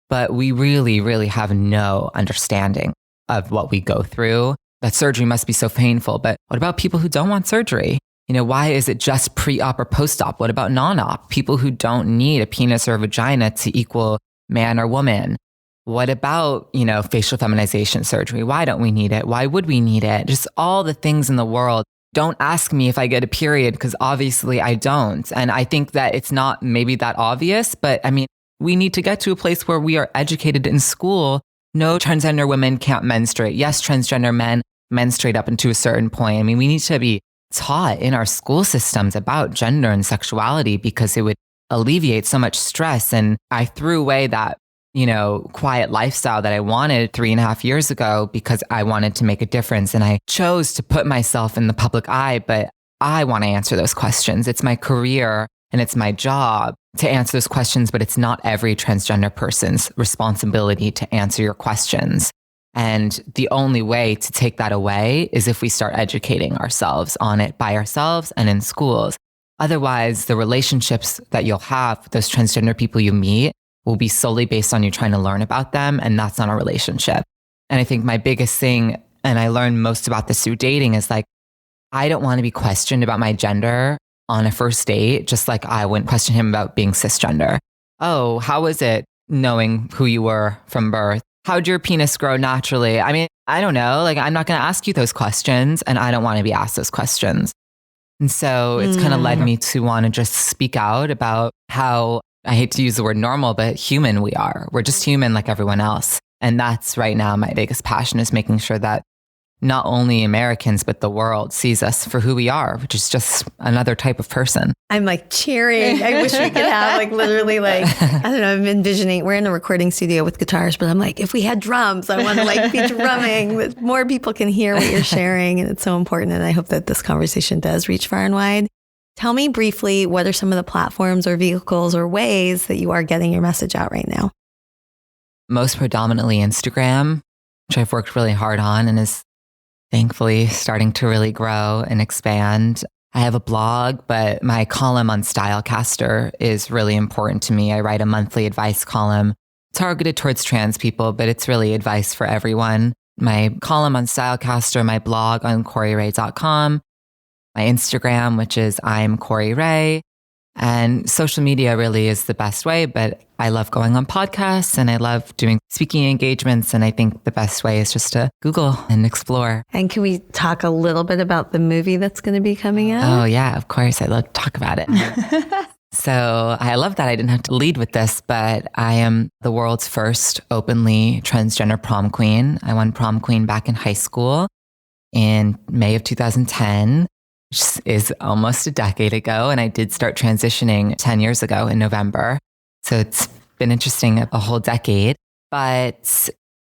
but we really, really have no understanding of what we go through. That surgery must be so painful, but what about people who don't want surgery? Why is it just pre-op or post-op? What about non-op? People who don't need a penis or a vagina to equal man or woman. What about, facial feminization surgery? Why don't we need it? Why would we need it? Just all the things in the world. Don't ask me if I get a period, because obviously I don't. And I think that it's not maybe that obvious, but we need to get to a place where we are educated in school. No, transgender women can't menstruate. Yes, transgender men menstruate up into a certain point. We need to be taught in our school systems about gender and sexuality, because it would alleviate so much stress. And I threw away that, quiet lifestyle that I wanted 3.5 years ago because I wanted to make a difference. And I chose to put myself in the public eye, but I want to answer those questions. It's my career and it's my job to answer those questions, but it's not every transgender person's responsibility to answer your questions. And the only way to take that away is if we start educating ourselves on it by ourselves and in schools. Otherwise, the relationships that you'll have with those transgender people you meet will be solely based on you trying to learn about them, and that's not a relationship. And I think my biggest thing, and I learned most about this through dating, is like, I don't want to be questioned about my gender on a first date, just like I wouldn't question him about being cisgender. Oh, how was it knowing who you were from birth? How'd your penis grow naturally? I mean, I don't know. Like, I'm not going to ask you those questions, and I don't want to be asked those questions. And so it's kind of led me to want to just speak out about how, I hate to use the word normal, but human we are. We're just human like everyone else. And that's right now my biggest passion, is making sure that not only Americans, but the world sees us for who we are, which is just another type of person. I'm like cheering. I wish we could have like literally like, I don't know, I'm envisioning, we're in a recording studio with guitars, but I'm like, if we had drums, I want to like be drumming, that more people can hear what you're sharing. And it's so important. And I hope that this conversation does reach far and wide. Tell me briefly, what are some of the platforms or vehicles or ways that you are getting your message out right now? Most predominantly Instagram, which I've worked really hard on and is thankfully starting to really grow and expand. I have a blog, but my column on Stylecaster is really important to me. I write a monthly advice column targeted towards trans people, but it's really advice for everyone. My column on Stylecaster, my blog on CoreyRae.com, my Instagram, which is I'm Corey Rae. And social media really is the best way, but I love going on podcasts and I love doing speaking engagements. And I think the best way is just to Google and explore. And can we talk a little bit about the movie that's going to be coming out? Oh, yeah, of course. I'd love to talk about it. So I love that I didn't have to lead with this, but I am the world's first openly transgender prom queen. I won prom queen back in high school in May of 2010. Which is almost a decade ago. And I did start transitioning 10 years ago in November. So it's been interesting a whole decade. But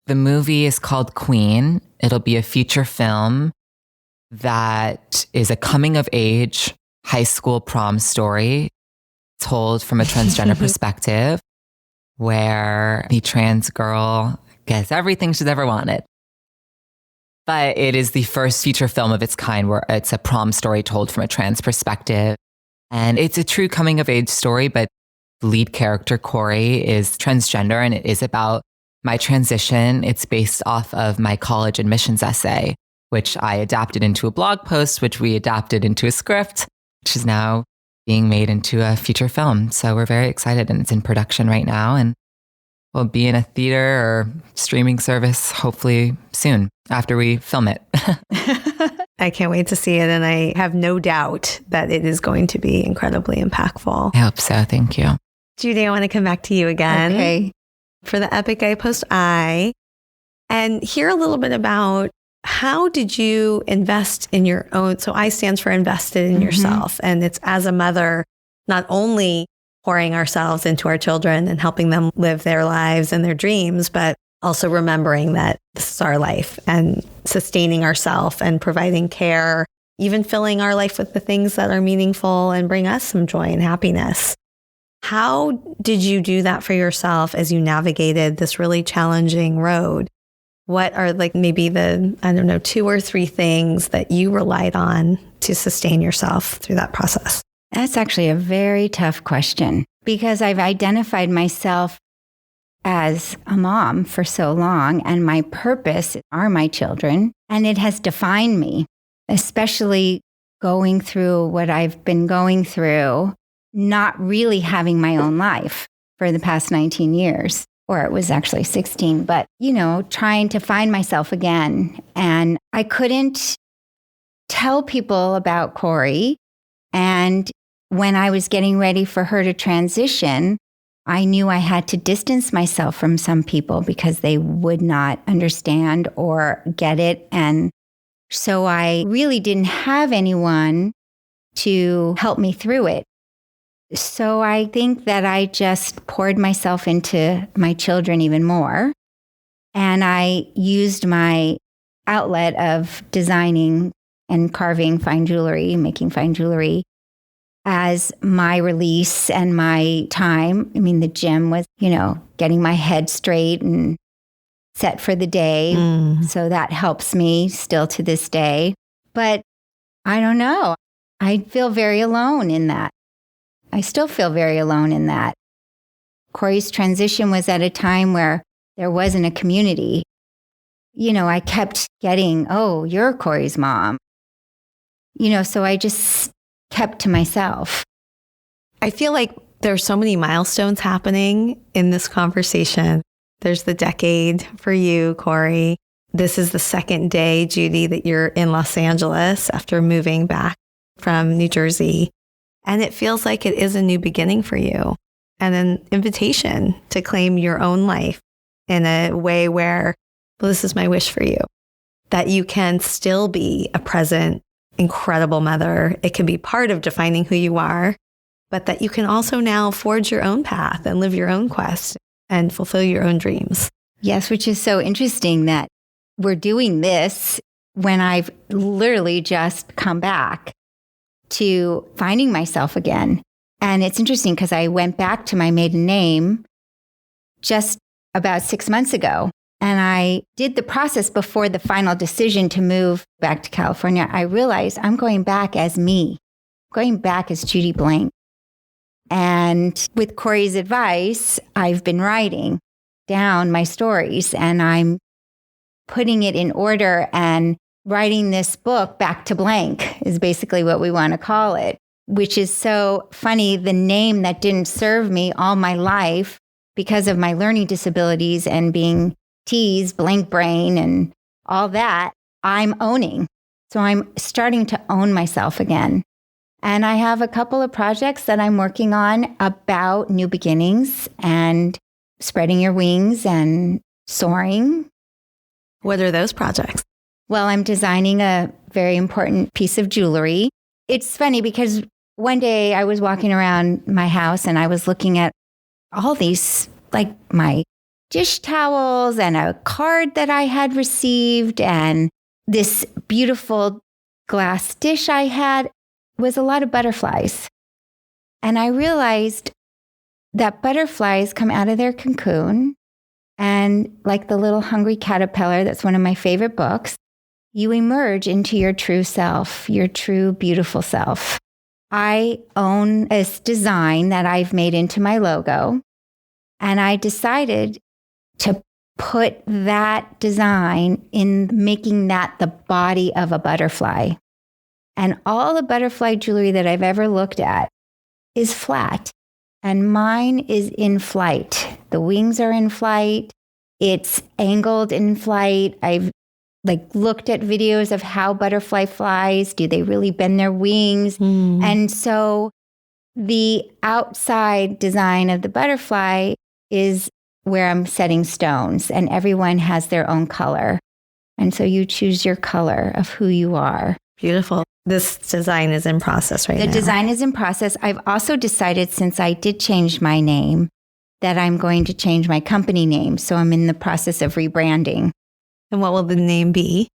the movie is called Queen. It'll be a feature film that is a coming of age high school prom story told from a transgender perspective, where the trans girl gets everything she's ever wanted. But it is the first feature film of its kind where it's a prom story told from a trans perspective. And it's a true coming of age story, but the lead character, Corey, is transgender, and it is about my transition. It's based off of my college admissions essay, which I adapted into a blog post, which we adapted into a script, which is now being made into a feature film. So we're very excited, and it's in production right now. And we'll be in a theater or streaming service hopefully soon after we film it. I can't wait to see it. And I have no doubt that it is going to be incredibly impactful. I hope so. Thank you. Judy, I want to come back to you again. Okay. For the Epic I Post I, and hear a little bit about how did you invest in your own, so I stands for invested in yourself. And it's as a mother, not only pouring ourselves into our children and helping them live their lives and their dreams, but also remembering that this is our life and sustaining ourselves and providing care, even filling our life with the things that are meaningful and bring us some joy and happiness. How did you do that for yourself as you navigated this really challenging road? What are like maybe the, 2 or 3 things that you relied on to sustain yourself through that process? That's actually a very tough question, because I've identified myself as a mom for so long, and my purpose are my children, and it has defined me, especially going through what I've been going through, not really having my own life for the past 19 years, or it was actually 16, but, trying to find myself again. And I couldn't tell people about Corey. And when I was getting ready for her to transition, I knew I had to distance myself from some people because they would not understand or get it. And so I really didn't have anyone to help me through it. So I think that I just poured myself into my children even more. And I used my outlet of designing and carving fine jewelry, making fine jewelry as my release and my time. I mean, the gym was, getting my head straight and set for the day. So that helps me still to this day. But I don't know. I feel very alone in that. I still feel very alone in that. Corey's transition was at a time where there wasn't a community. I kept getting, oh, you're Corey's mom. So I just kept to myself. I feel like there's so many milestones happening in this conversation. There's the decade for you, Corey. This is the second day, Judy, that you're in Los Angeles after moving back from New Jersey. And it feels like it is a new beginning for you and an invitation to claim your own life in a way where, well, this is my wish for you, that you can still be a present, incredible mother. It can be part of defining who you are, but that you can also now forge your own path and live your own quest and fulfill your own dreams. Yes, which is so interesting that we're doing this when I've literally just come back to finding myself again. And it's interesting because I went back to my maiden name just about 6 months ago. And I did the process before the final decision to move back to California. I realized I'm going back as me, going back as Judy Blank. And with Corey's advice, I've been writing down my stories and I'm putting it in order and writing this book, Back to Blank, is basically what we want to call it, which is so funny. The name that didn't serve me all my life because of my learning disabilities and being teased, blank brain and all that, I'm owning. So I'm starting to own myself again. And I have a couple of projects that I'm working on about new beginnings and spreading your wings and soaring. What are those projects? Well, I'm designing a very important piece of jewelry. It's funny because one day I was walking around my house and I was looking at all these, like my dish towels and a card that I had received and this beautiful glass dish I had was a lot of butterflies. And I realized that butterflies come out of their cocoon and like the little hungry caterpillar, that's one of my favorite books, you emerge into your true self, your true beautiful self. I own this design that I've made into my logo, and I decided to put that design in making that the body of a butterfly. And all the butterfly jewelry that I've ever looked at is flat, and mine is in flight. The wings are in flight. It's angled in flight. I've looked at videos of how butterfly flies. Do they really bend their wings? And so the outside design of the butterfly is where I'm setting stones, and everyone has their own color. And so you choose your color of who you are. Beautiful. This design is in process right now. The design is in process. I've also decided, since I did change my name, that I'm going to change my company name. So I'm in the process of rebranding. And what will the name be?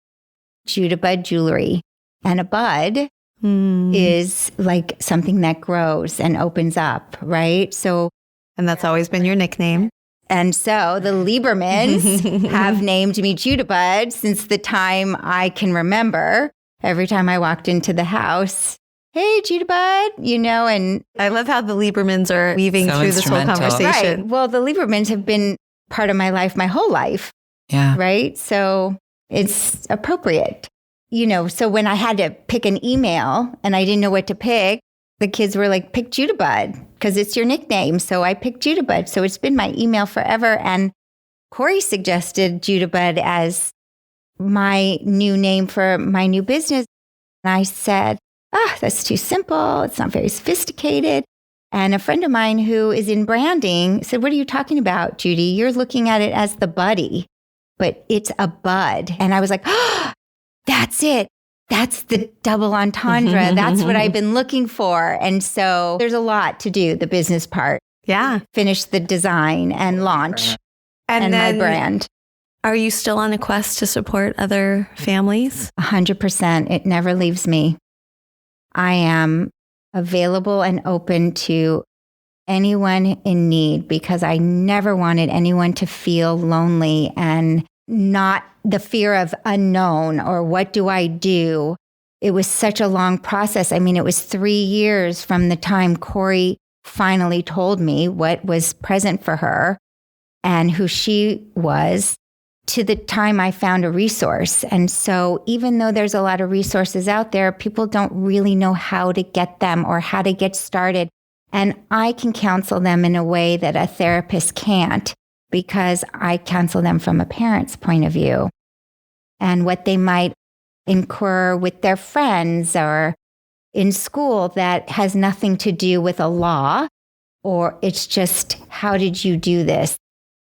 Judy Bud Jewelry. And a bud is like something that grows and opens up, right? So, and that's always been your nickname. And so the Liebermans have named me Judy Bud since the time I can remember. Every time I walked into the house, hey, Judy Bud, and I love how the Liebermans are weaving through this whole conversation. Right. Well, the Liebermans have been part of my life, my whole life. Yeah. Right. So it's appropriate. So when I had to pick an email and I didn't know what to pick, the kids were like, pick Judy Bud because it's your nickname. So I picked Judy Bud. So it's been my email forever. And Corey suggested Judy Bud as my new name for my new business. And I said, that's too simple. It's not very sophisticated. And a friend of mine who is in branding said, what are you talking about, Judy? You're looking at it as the buddy, but it's a bud. And I was like, that's it. That's the double entendre. That's what I've been looking for. And so there's a lot to do, the business part. Yeah. Finish the design and launch and then my brand. Are you still on a quest to support other families? 100%. It never leaves me. I am available and open to anyone in need because I never wanted anyone to feel lonely and not the fear of unknown or what do I do? It was such a long process. I mean, it was 3 years from the time Corey finally told me what was present for her and who she was to the time I found a resource. And so even though there's a lot of resources out there, people don't really know how to get them or how to get started. And I can counsel them in a way that a therapist can't because I counsel them from a parent's point of view and what they might incur with their friends or in school that has nothing to do with a law, or it's just, how did you do this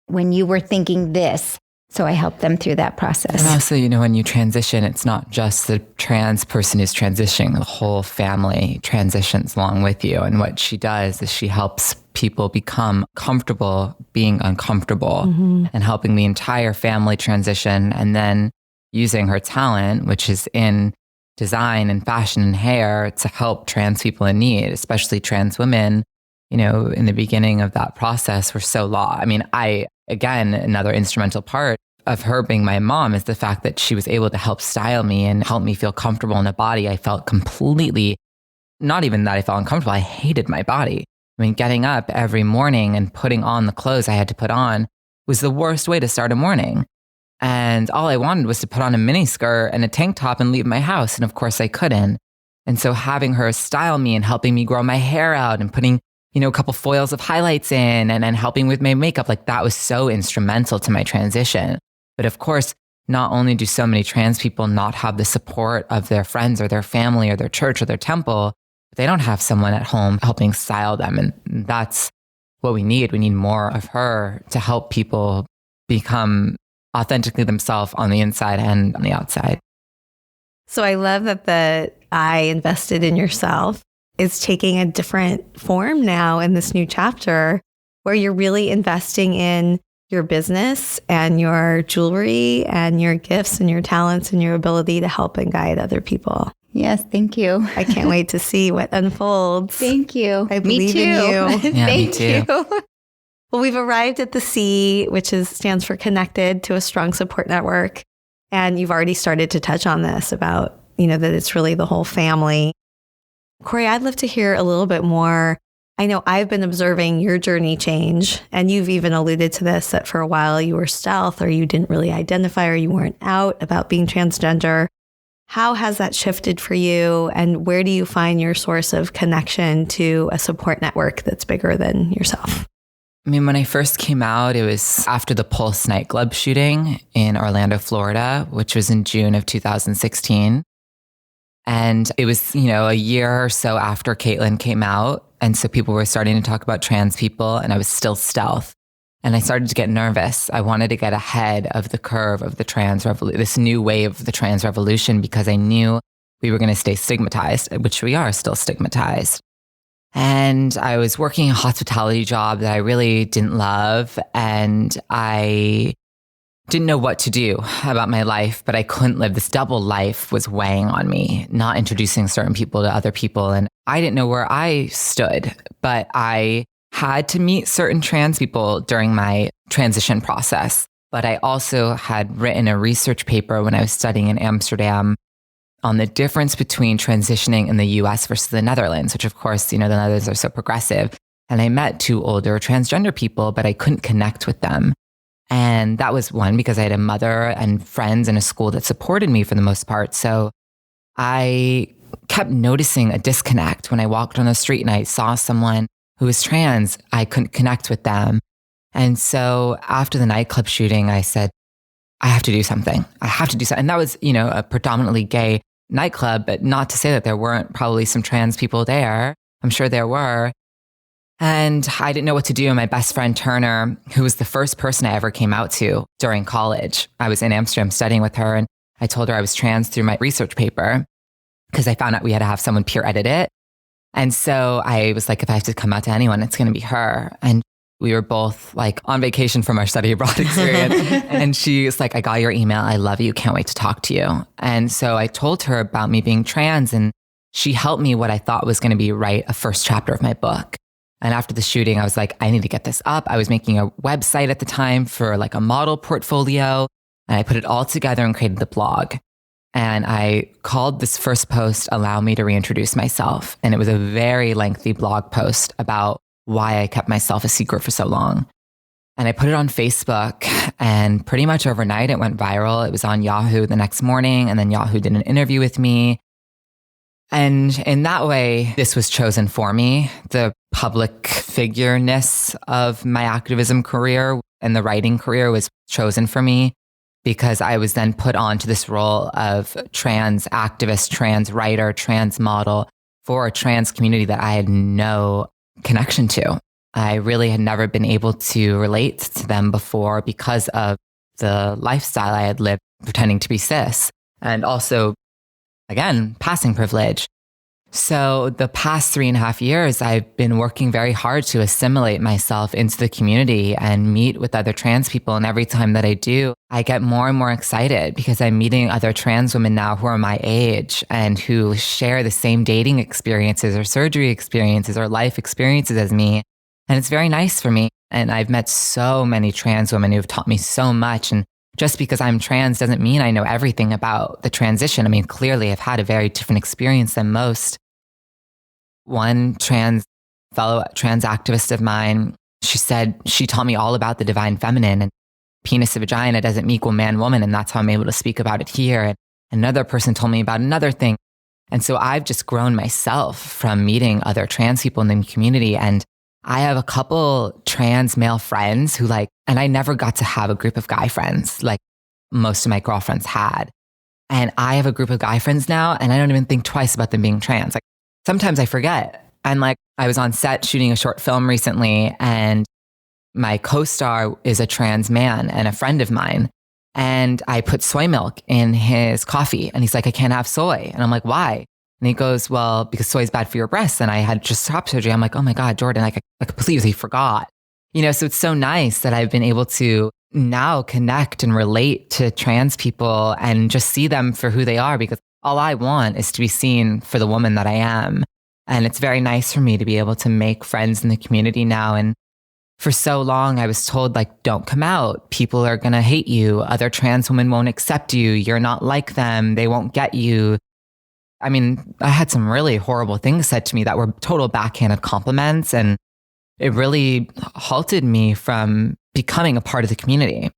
when you were thinking this? So I help them through that process. And also, when you transition, it's not just the trans person who's transitioning, the whole family transitions along with you. And what she does is she helps people become comfortable being uncomfortable and helping the entire family transition. And then using her talent, which is in design and fashion and hair, to help trans people in need, especially trans women, in the beginning of that process were so lost. I mean, again, another instrumental part of her being my mom is the fact that she was able to help style me and help me feel comfortable in a body I felt completely, not even that I felt uncomfortable, I hated my body. I mean, getting up every morning and putting on the clothes I had to put on was the worst way to start a morning. And all I wanted was to put on a mini skirt and a tank top and leave my house. And of course I couldn't. And so having her style me and helping me grow my hair out and putting a couple foils of highlights in and then helping with my makeup, like that was so instrumental to my transition. But of course, not only do so many trans people not have the support of their friends or their family or their church or their temple, but they don't have someone at home helping style them. And that's what we need. We need more of her to help people become authentically themselves on the inside and on the outside. So I love that the I invested in yourself is taking a different form now in this new chapter where you're really investing in your business and your jewelry and your gifts and your talents and your ability to help and guide other people. Yes, thank you. I can't wait to see what unfolds. Thank you. I believe in you. Yeah, Thank me too. you. Well, we've arrived at the C, which stands for connected to a strong support network. And you've already started to touch on this about, that it's really the whole family. Corey, I'd love to hear a little bit more. I know I've been observing your journey change, and you've even alluded to this, that for a while you were stealth or you didn't really identify or you weren't out about being transgender. How has that shifted for you, and where do you find your source of connection to a support network that's bigger than yourself? I mean, when I first came out, it was after the Pulse nightclub shooting in Orlando, Florida, which was in June of 2016. And it was, a year or so after Caitlin came out. And so people were starting to talk about trans people, and I was still stealth. And I started to get nervous. I wanted to get ahead of the curve of the trans revolution, this new wave of the trans revolution, because I knew we were going to stay stigmatized, which we are still stigmatized. And I was working a hospitality job that I really didn't love. And I didn't know what to do about my life, but I couldn't live. This double life was weighing on me, not introducing certain people to other people. And I didn't know where I stood, but I had to meet certain trans people during my transition process. But I also had written a research paper when I was studying in Amsterdam on the difference between transitioning in the US versus the Netherlands, which of course, the Netherlands are so progressive. And I met 2 older transgender people, but I couldn't connect with them. And that was one, because I had a mother and friends in a school that supported me for the most part. So I kept noticing a disconnect when I walked on the street and I saw someone who was trans. I couldn't connect with them. And so after the nightclub shooting, I said, I have to do something. I have to do something. And that was, a predominantly gay nightclub, but not to say that there weren't probably some trans people there. I'm sure there were. And I didn't know what to do. And my best friend, Turner, who was the first person I ever came out to during college, I was in Amsterdam studying with her. And I told her I was trans through my research paper because I found out we had to have someone peer edit it. And so I was like, if I have to come out to anyone, it's going to be her. And We were both like on vacation from our study abroad experience. And she's like, I got your email. I love you. Can't wait to talk to you. And so I told her about me being trans, and she helped me what I thought was going to be write a first chapter of my book. And after the shooting, I was like, I need to get this up. I was making a website at the time for like a model portfolio. And I put it all together and created the blog. And I called this first post, Allow Me to Reintroduce Myself. And it was a very lengthy blog post about why I kept myself a secret for so long. And I put it on Facebook, and pretty much overnight it went viral. It was on Yahoo the next morning, and then Yahoo did an interview with me. And in that way, this was chosen for me. The public figureness of my activism career and the writing career was chosen for me because I was then put onto this role of trans activist, trans writer, trans model for a trans community that I had no connection to. I really had never been able to relate to them before because of the lifestyle I had lived pretending to be cis, and also, again, passing privilege. So the past 3.5 years, I've been working very hard to assimilate myself into the community and meet with other trans people. And every time that I do, I get more and more excited because I'm meeting other trans women now who are my age and who share the same dating experiences or surgery experiences or life experiences as me. And it's very nice for me. And I've met so many trans women who've taught me so much. And just because I'm trans doesn't mean I know everything about the transition. I mean, clearly I've had a very different experience than most. One fellow trans activist of mine, she said she taught me all about the divine feminine, and penis to vagina doesn't equal man, woman. And that's how I'm able to speak about it here. And another person told me about another thing. And so I've just grown myself from meeting other trans people in the community. And I have a couple trans male friends who and I never got to have a group of guy friends like most of my girlfriends had. And I have a group of guy friends now, and I don't even think twice about them being trans. Sometimes I forget. And I was on set shooting a short film recently, and my co-star is a trans man and a friend of mine. And I put soy milk in his coffee, and he's like, I can't have soy. And I'm like, why? And he goes, well, because soy is bad for your breasts. And I had just top surgery. I'm like, oh my God, Jordan, I completely forgot. So it's so nice that I've been able to now connect and relate to trans people and just see them for who they are, because all I want is to be seen for the woman that I am. And it's very nice for me to be able to make friends in the community now. And for so long, I was told, don't come out. People are going to hate you. Other trans women won't accept you. You're not like them. They won't get you. I mean, I had some really horrible things said to me that were total backhanded compliments. And it really halted me from becoming a part of the community.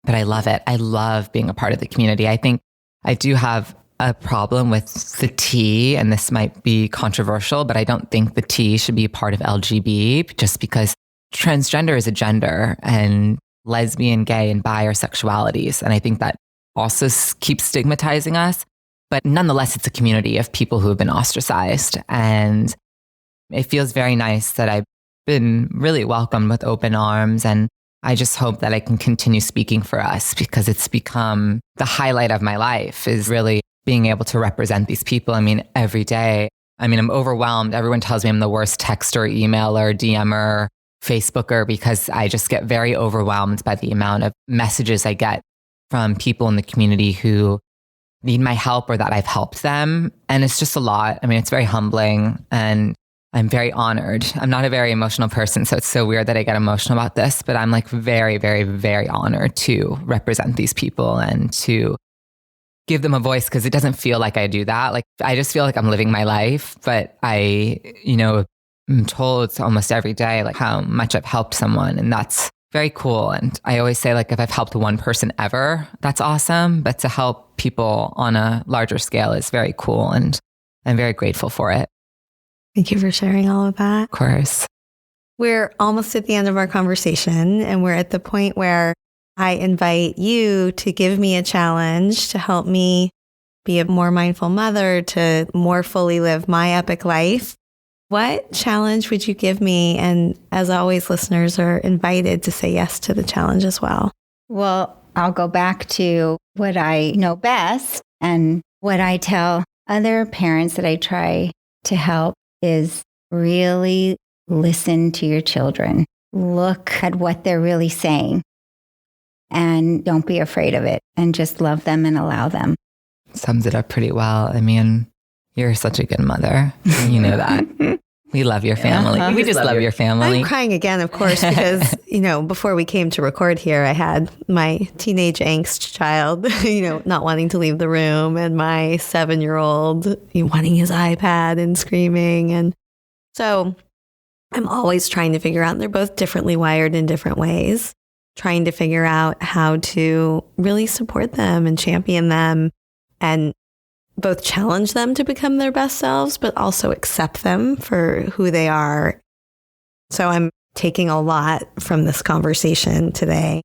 But I love it. I love being a part of the community. I think I do have a problem with the T, and this might be controversial, but I don't think the T should be a part of LGB, just because transgender is a gender, and lesbian, gay, and bi are sexualities. And I think that also keeps stigmatizing us. But nonetheless, it's a community of people who have been ostracized. And it feels very nice that I've been really welcomed with open arms. And I just hope that I can continue speaking for us, because it's become the highlight of my life, is really being able to represent these people. I mean, every day, I'm overwhelmed. Everyone tells me I'm the worst texter, emailer, DMer, Facebooker, because I just get very overwhelmed by the amount of messages I get from people in the community who need my help or that I've helped them. And it's just a lot. It's very humbling, and I'm very honored. I'm not a very emotional person, so it's so weird that I get emotional about this, but I'm very, very, very honored to represent these people and to give them a voice, because it doesn't feel like I do that. I just feel like I'm living my life, but I'm told almost every day how much I've helped someone, and that's very cool. And I always say if I've helped one person ever, that's awesome, but to help people on a larger scale is very cool, and I'm very grateful for it. Thank you for sharing all of that. Of course. We're almost at the end of our conversation, and we're at the point where I invite you to give me a challenge to help me be a more mindful mother, to more fully live my epic life. What challenge would you give me? And as always, listeners are invited to say yes to the challenge as well. Well, I'll go back to what I know best, and what I tell other parents that I try to help is really listen to your children. look at what they're really saying and don't be afraid of it and just love them and allow them. Sums it up pretty well. I mean, you're such a good mother. You know that. We love your family. We just love your family. I'm crying again, of course, because, before we came to record here, I had my teenage angst child, not wanting to leave the room, and my 7-year-old wanting his iPad and screaming. And so I'm always trying to figure out, and they're both differently wired in different ways, trying to figure out how to really support them and champion them and both challenge them to become their best selves, but also accept them for who they are. So I'm taking a lot from this conversation today,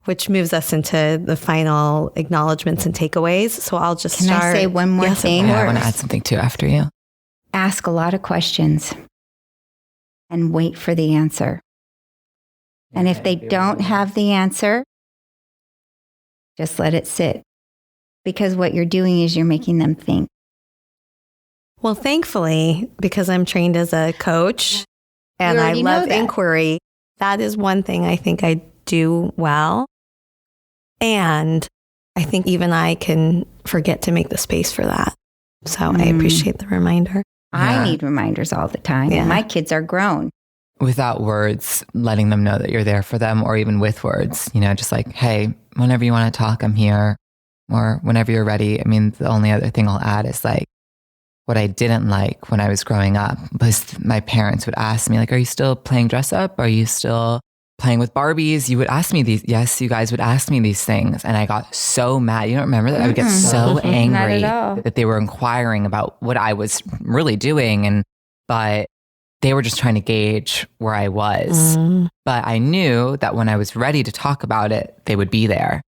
which moves us into the final acknowledgments and takeaways. So I'll just start. Can I say one more thing? Yeah, I want to add something too after you. Ask a lot of questions and wait for the answer. And if they don't have the answer, just let it sit. Because what you're doing is you're making them think. Well, thankfully, because I'm trained as a coach and I love inquiry, that is one thing I think I do well. And I think even I can forget to make the space for that. So I appreciate the reminder. I need reminders all the time. Yeah. My kids are grown. Without words, letting them know that you're there for them, or even with words, just like, hey, whenever you want to talk, I'm here. Or whenever you're ready. I mean, the only other thing I'll add is like, what I didn't like when I was growing up was my parents would ask me, like, are you still playing dress up? Are you still playing with Barbies? You would ask me these. Yes, you guys would ask me these things. And I got so mad. You don't remember that? I would get so angry that they were inquiring about what I was really doing. But they were just trying to gauge where I was. But I knew that when I was ready to talk about it, they would be there.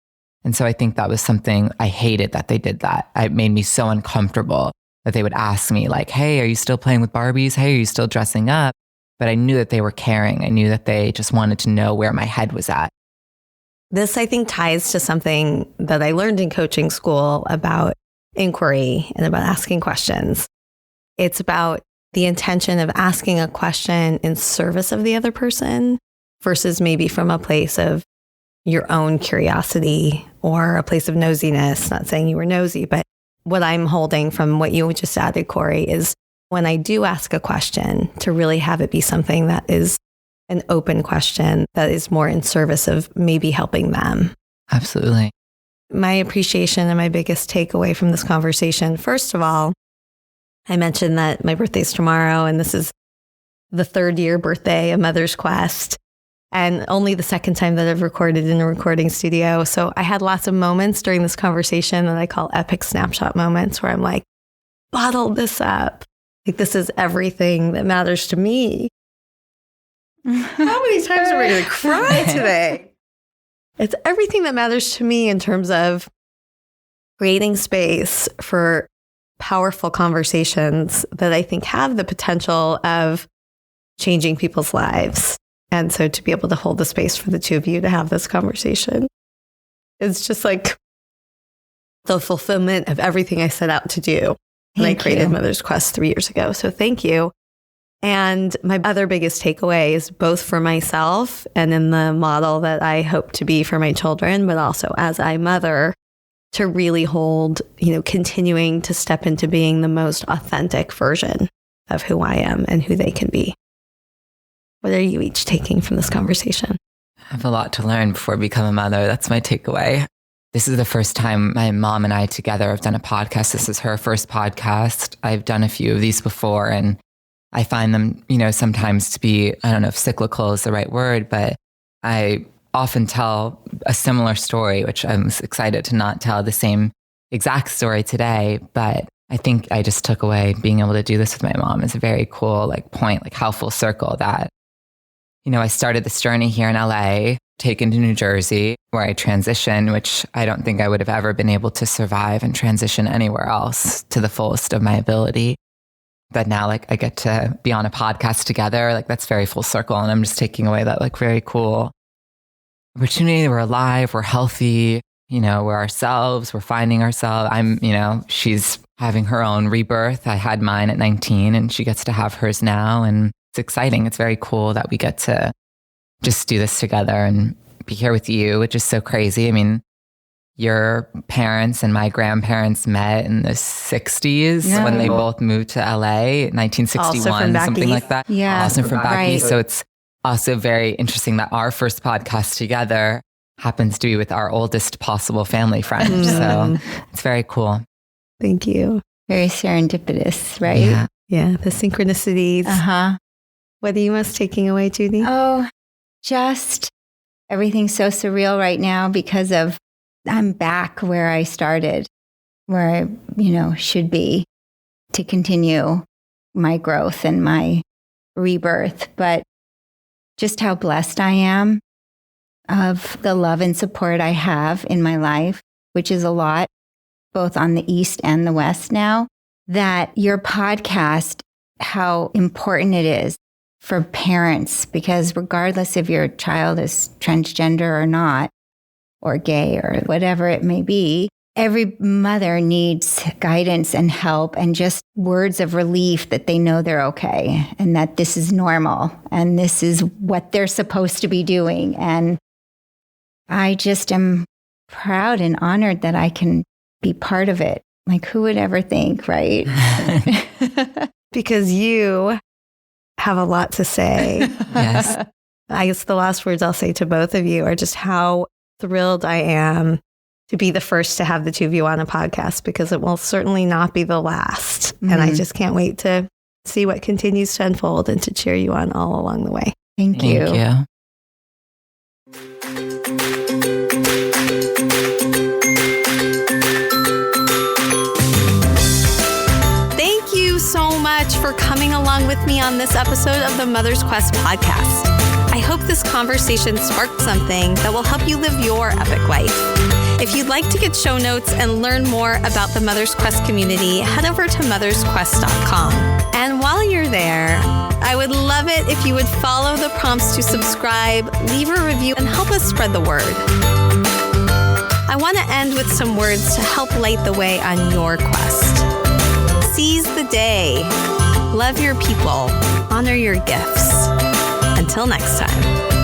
And so I think that was something I hated, that they did that. It made me so uncomfortable that they would ask me like, hey, are you still playing with Barbies? Hey, are you still dressing up? But I knew that they were caring. I knew that they just wanted to know where my head was at. This, I think, ties to something that I learned in coaching school about inquiry and about asking questions. It's about the intention of asking a question in service of the other person versus maybe from a place of your own curiosity or a place of nosiness. Not saying you were nosy, but what I'm holding from what you just added, Corey, is when I do ask a question, to really have it be something that is an open question that is more in service of maybe helping them. Absolutely. My appreciation and my biggest takeaway from this conversation, first of all, I mentioned that my birthday's tomorrow, and this is the 3rd year birthday of Mother's Quest. And only the 2nd time that I've recorded in a recording studio. So I had lots of moments during this conversation that I call epic snapshot moments where I'm like, bottle this up. Like, this is everything that matters to me. How many times are we going to cry today? It's everything that matters to me in terms of creating space for powerful conversations that I think have the potential of changing people's lives. And so to be able to hold the space for the two of you to have this conversation, it's just like the fulfillment of everything I set out to do when I created Mother's Quest 3 years ago. So thank you. And my other biggest takeaway is both for myself and in the model that I hope to be for my children, but also as I mother, to really hold, continuing to step into being the most authentic version of who I am and who they can be. What are you each taking from this conversation? I have a lot to learn before I become a mother. That's my takeaway. This is the first time my mom and I together have done a podcast. This is her first podcast. I've done a few of these before, and I find them, sometimes to be, I don't know if cyclical is the right word, but I often tell a similar story, which I'm excited to not tell the same exact story today. But I think I just took away being able to do this with my mom is a very cool point, how full circle that. I started this journey here in LA, taken to New Jersey, where I transitioned, which I don't think I would have ever been able to survive and transition anywhere else to the fullest of my ability. But now, I get to be on a podcast together. That's very full circle. And I'm just taking away that, very cool opportunity. We're alive, we're healthy, we're ourselves, we're finding ourselves. She's having her own rebirth. I had mine at 19 and she gets to have hers now. And it's exciting. It's very cool that we get to just do this together and be here with you, which is so crazy. I mean, your parents and my grandparents met in the 60s when they both moved to LA, 1961, something like that. Yeah. Also from Backy. Right. So it's also very interesting that our first podcast together happens to be with our oldest possible family friend. So it's very cool. Thank you. Very serendipitous, right? Yeah, the synchronicities. What are you most taking away, Judy? Oh, just everything's so surreal right now because of I'm back where I started, where I, should be to continue my growth and my rebirth. But just how blessed I am of the love and support I have in my life, which is a lot, both on the East and the West now, that your podcast, how important it is for parents, because regardless if your child is transgender or not, or gay or whatever it may be, every mother needs guidance and help and just words of relief that they know they're okay and that this is normal and this is what they're supposed to be doing. And I just am proud and honored that I can be part of it. Like, who would ever think, right? Because you have a lot to say. Yes. I guess the last words I'll say to both of you are just how thrilled I am to be the first to have the two of you on a podcast, because it will certainly not be the last. And I just can't wait to see what continues to unfold and to cheer you on all along the way. Thank you. Thank you. Thank you so much for coming along with me on this episode of the Mother's Quest podcast. I hope this conversation sparked something that will help you live your epic life. If you'd like to get show notes and learn more about the Mother's Quest community, head over to mothersquest.com. And while you're there, I would love it if you would follow the prompts to subscribe, leave a review, and help us spread the word. I want to end with some words to help light the way on your quest. Seize the day. Love your people. Honor your gifts. Until next time.